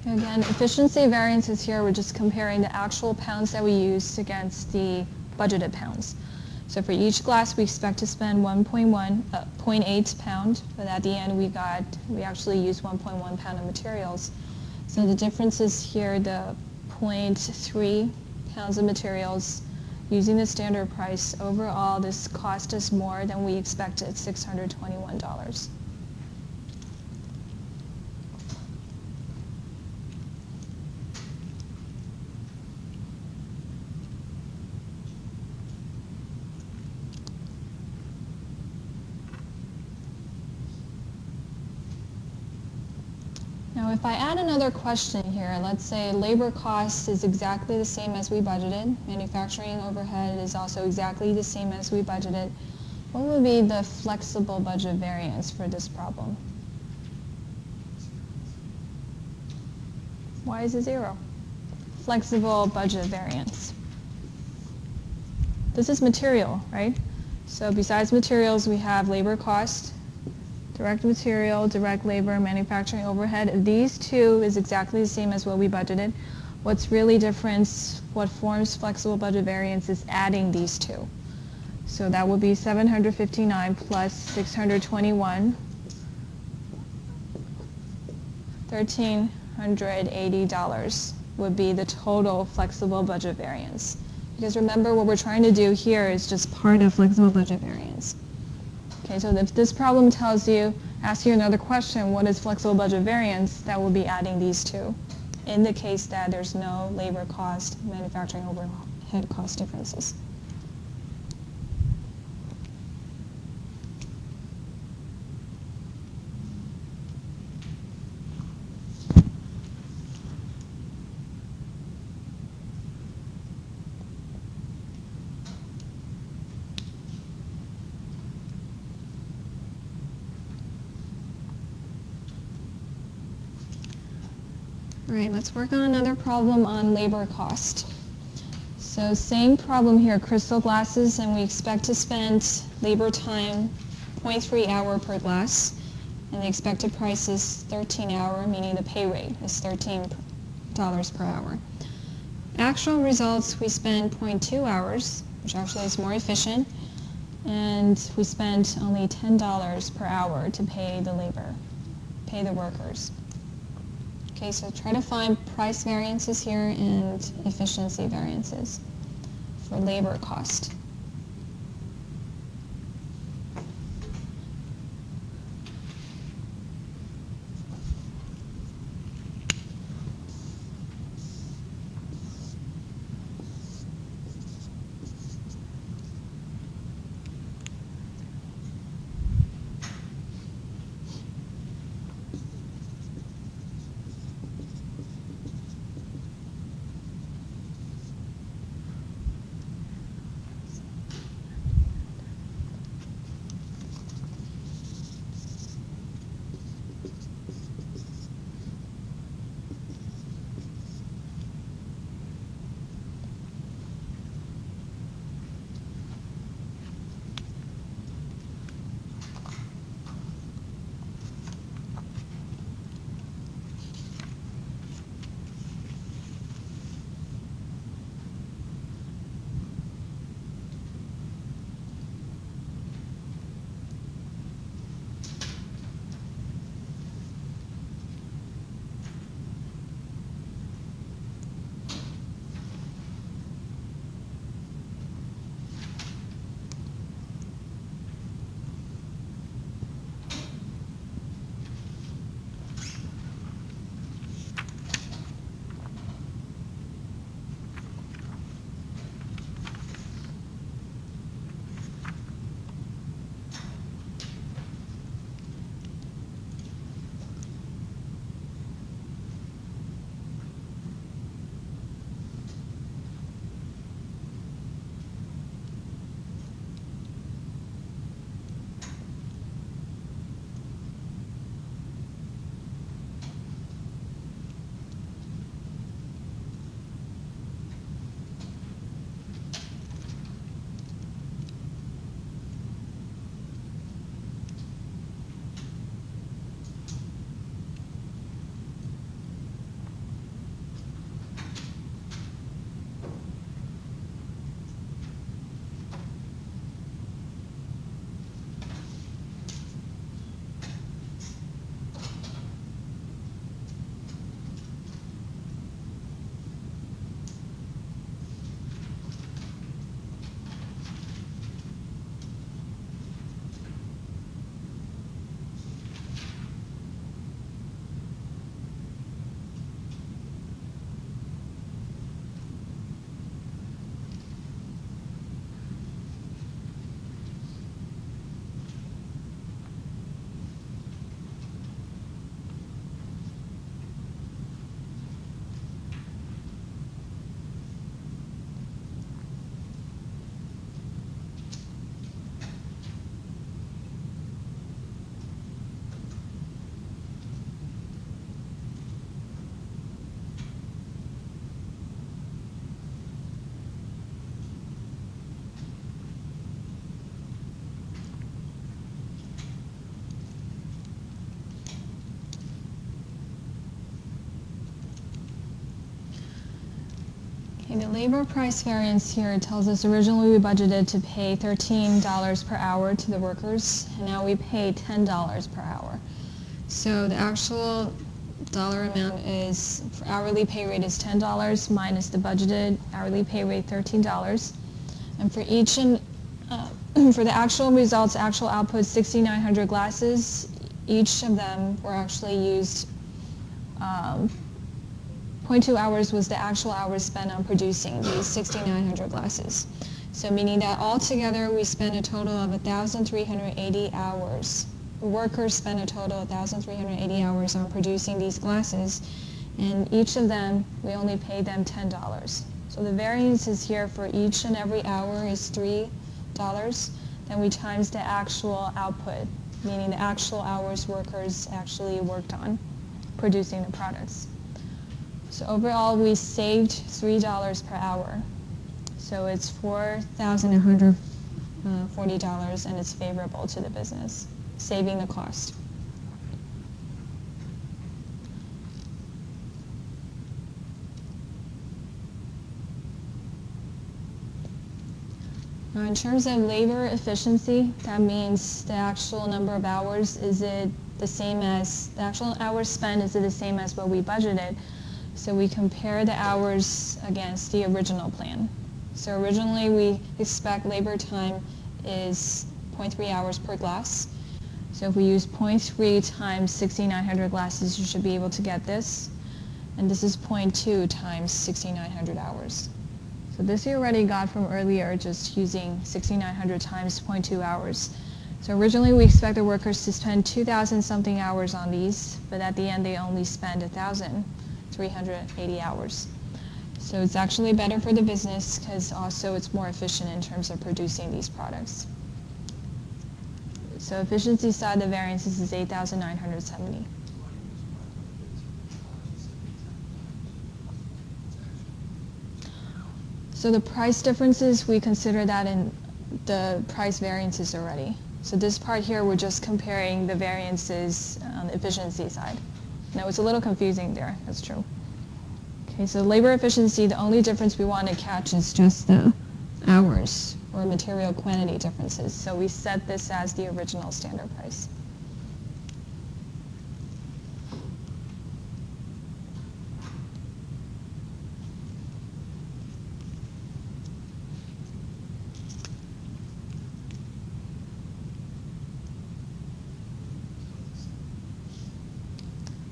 Again, efficiency variances here, we're just comparing the actual pounds that we used against the budgeted pounds. So for each glass, we expect to spend 0.8 pound, but at the end we actually used 1.1 pound of materials. So the difference is here, the 0.3 pounds of materials using the standard price. Overall, this cost us more than we expected, $621. Now if I add another question here, let's say labor cost is exactly the same as we budgeted, manufacturing overhead is also exactly the same as we budgeted, what would be the flexible budget variance for this problem? Why is it 0? Flexible budget variance. This is material, right? So besides materials, we have labor cost, direct material, direct labor, manufacturing overhead. If these two is exactly the same as what we budgeted, what's really different, what forms flexible budget variance is adding these two. So that would be 759 plus 621, $1,380. would be the total flexible budget variance. Because remember, what we're trying to do here is just part of flexible budget variance. Okay, so if this problem asks you another question, what is flexible budget variance, that will be adding these two, in the case that there's no labor cost, manufacturing overhead cost differences. All right, let's work on another problem on labor cost. So same problem here, crystal glasses, and we expect to spend labor time 0.3 hour per glass, and the expected price is 13 hour, meaning the pay rate is $13 per hour. Actual results, we spend 0.2 hours, which actually is more efficient, and we spent only $10 per hour to pay the workers. Okay, so try to find price variances here and efficiency variances for labor cost. Okay, the labor price variance here tells us originally we budgeted to pay $13 per hour to the workers, and now we pay $10 per hour. So the actual dollar amount is, for hourly pay rate is $10 minus the budgeted hourly pay rate $13. And for each for the actual results, actual output 6,900 glasses, each of them were actually used, 0.2 hours was the actual hours spent on producing these 6,900 glasses. So meaning that altogether we spent a total of 1,380 hours. Workers spent a total of 1,380 hours on producing these glasses, and each of them, we only paid them $10. So the variances here for each and every hour is $3. Then we times the actual output, meaning the actual hours workers actually worked on producing the products. So overall, we saved $3 per hour. So it's $4,140, and it's favorable to the business, saving the cost. Now, in terms of labor efficiency, that means the actual number of hours, is it the same as, the actual hours spent, is it the same as what we budgeted? So we compare the hours against the original plan. So originally we expect labor time is 0.3 hours per glass. So if we use 0.3 times 6,900 glasses, you should be able to get this. And this is 0.2 times 6,900 hours. So this you already got from earlier, just using 6,900 times 0.2 hours. So originally we expect the workers to spend 2,000 something hours on these, but at the end they only spend 1,380 hours. So it's actually better for the business because also it's more efficient in terms of producing these products. So efficiency side of the variances is 8,970. So the price differences, we consider that in the price variances already. So this part here, we're just comparing the variances on the efficiency side. Now it's a little confusing there, that's true. Okay, so labor efficiency, the only difference we want to catch is just the hours or material quantity differences. So we set this as the original standard price.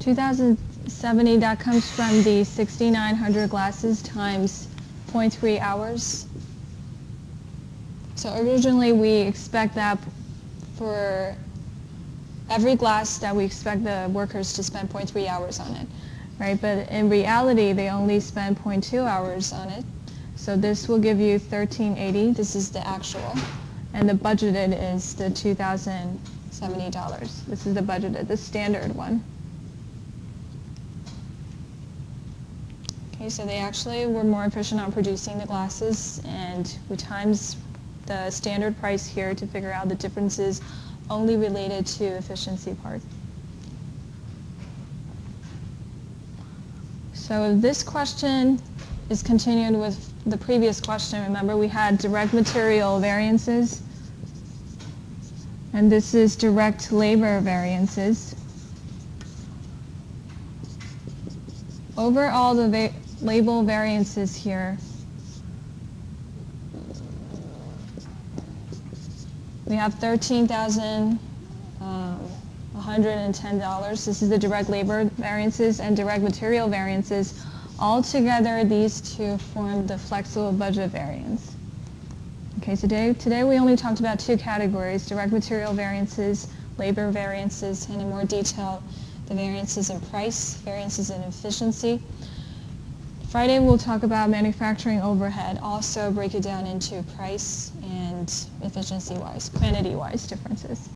$2,070, that comes from the 6,900 glasses times 0.3 hours. So originally we expect that for every glass that we expect the workers to spend 0.3 hours on it, right? But in reality, they only spend 0.2 hours on it. So this will give you 1,380. This is the actual. And the budgeted is the $2,070. This is the budgeted, the standard one. Okay, so they actually were more efficient on producing the glasses, and we times the standard price here to figure out the differences only related to efficiency part. So this question is continued with the previous question. Remember, we had direct material variances, and this is direct labor variances. Overall, the label variances here, we have $13,110. This is the direct labor variances and direct material variances. Altogether, these two form the flexible budget variance. Okay, today we only talked about two categories: direct material variances, labor variances, and in more detail, the variances in price, variances in efficiency. Friday we'll talk about manufacturing overhead, also break it down into price and efficiency-wise, quantity-wise differences.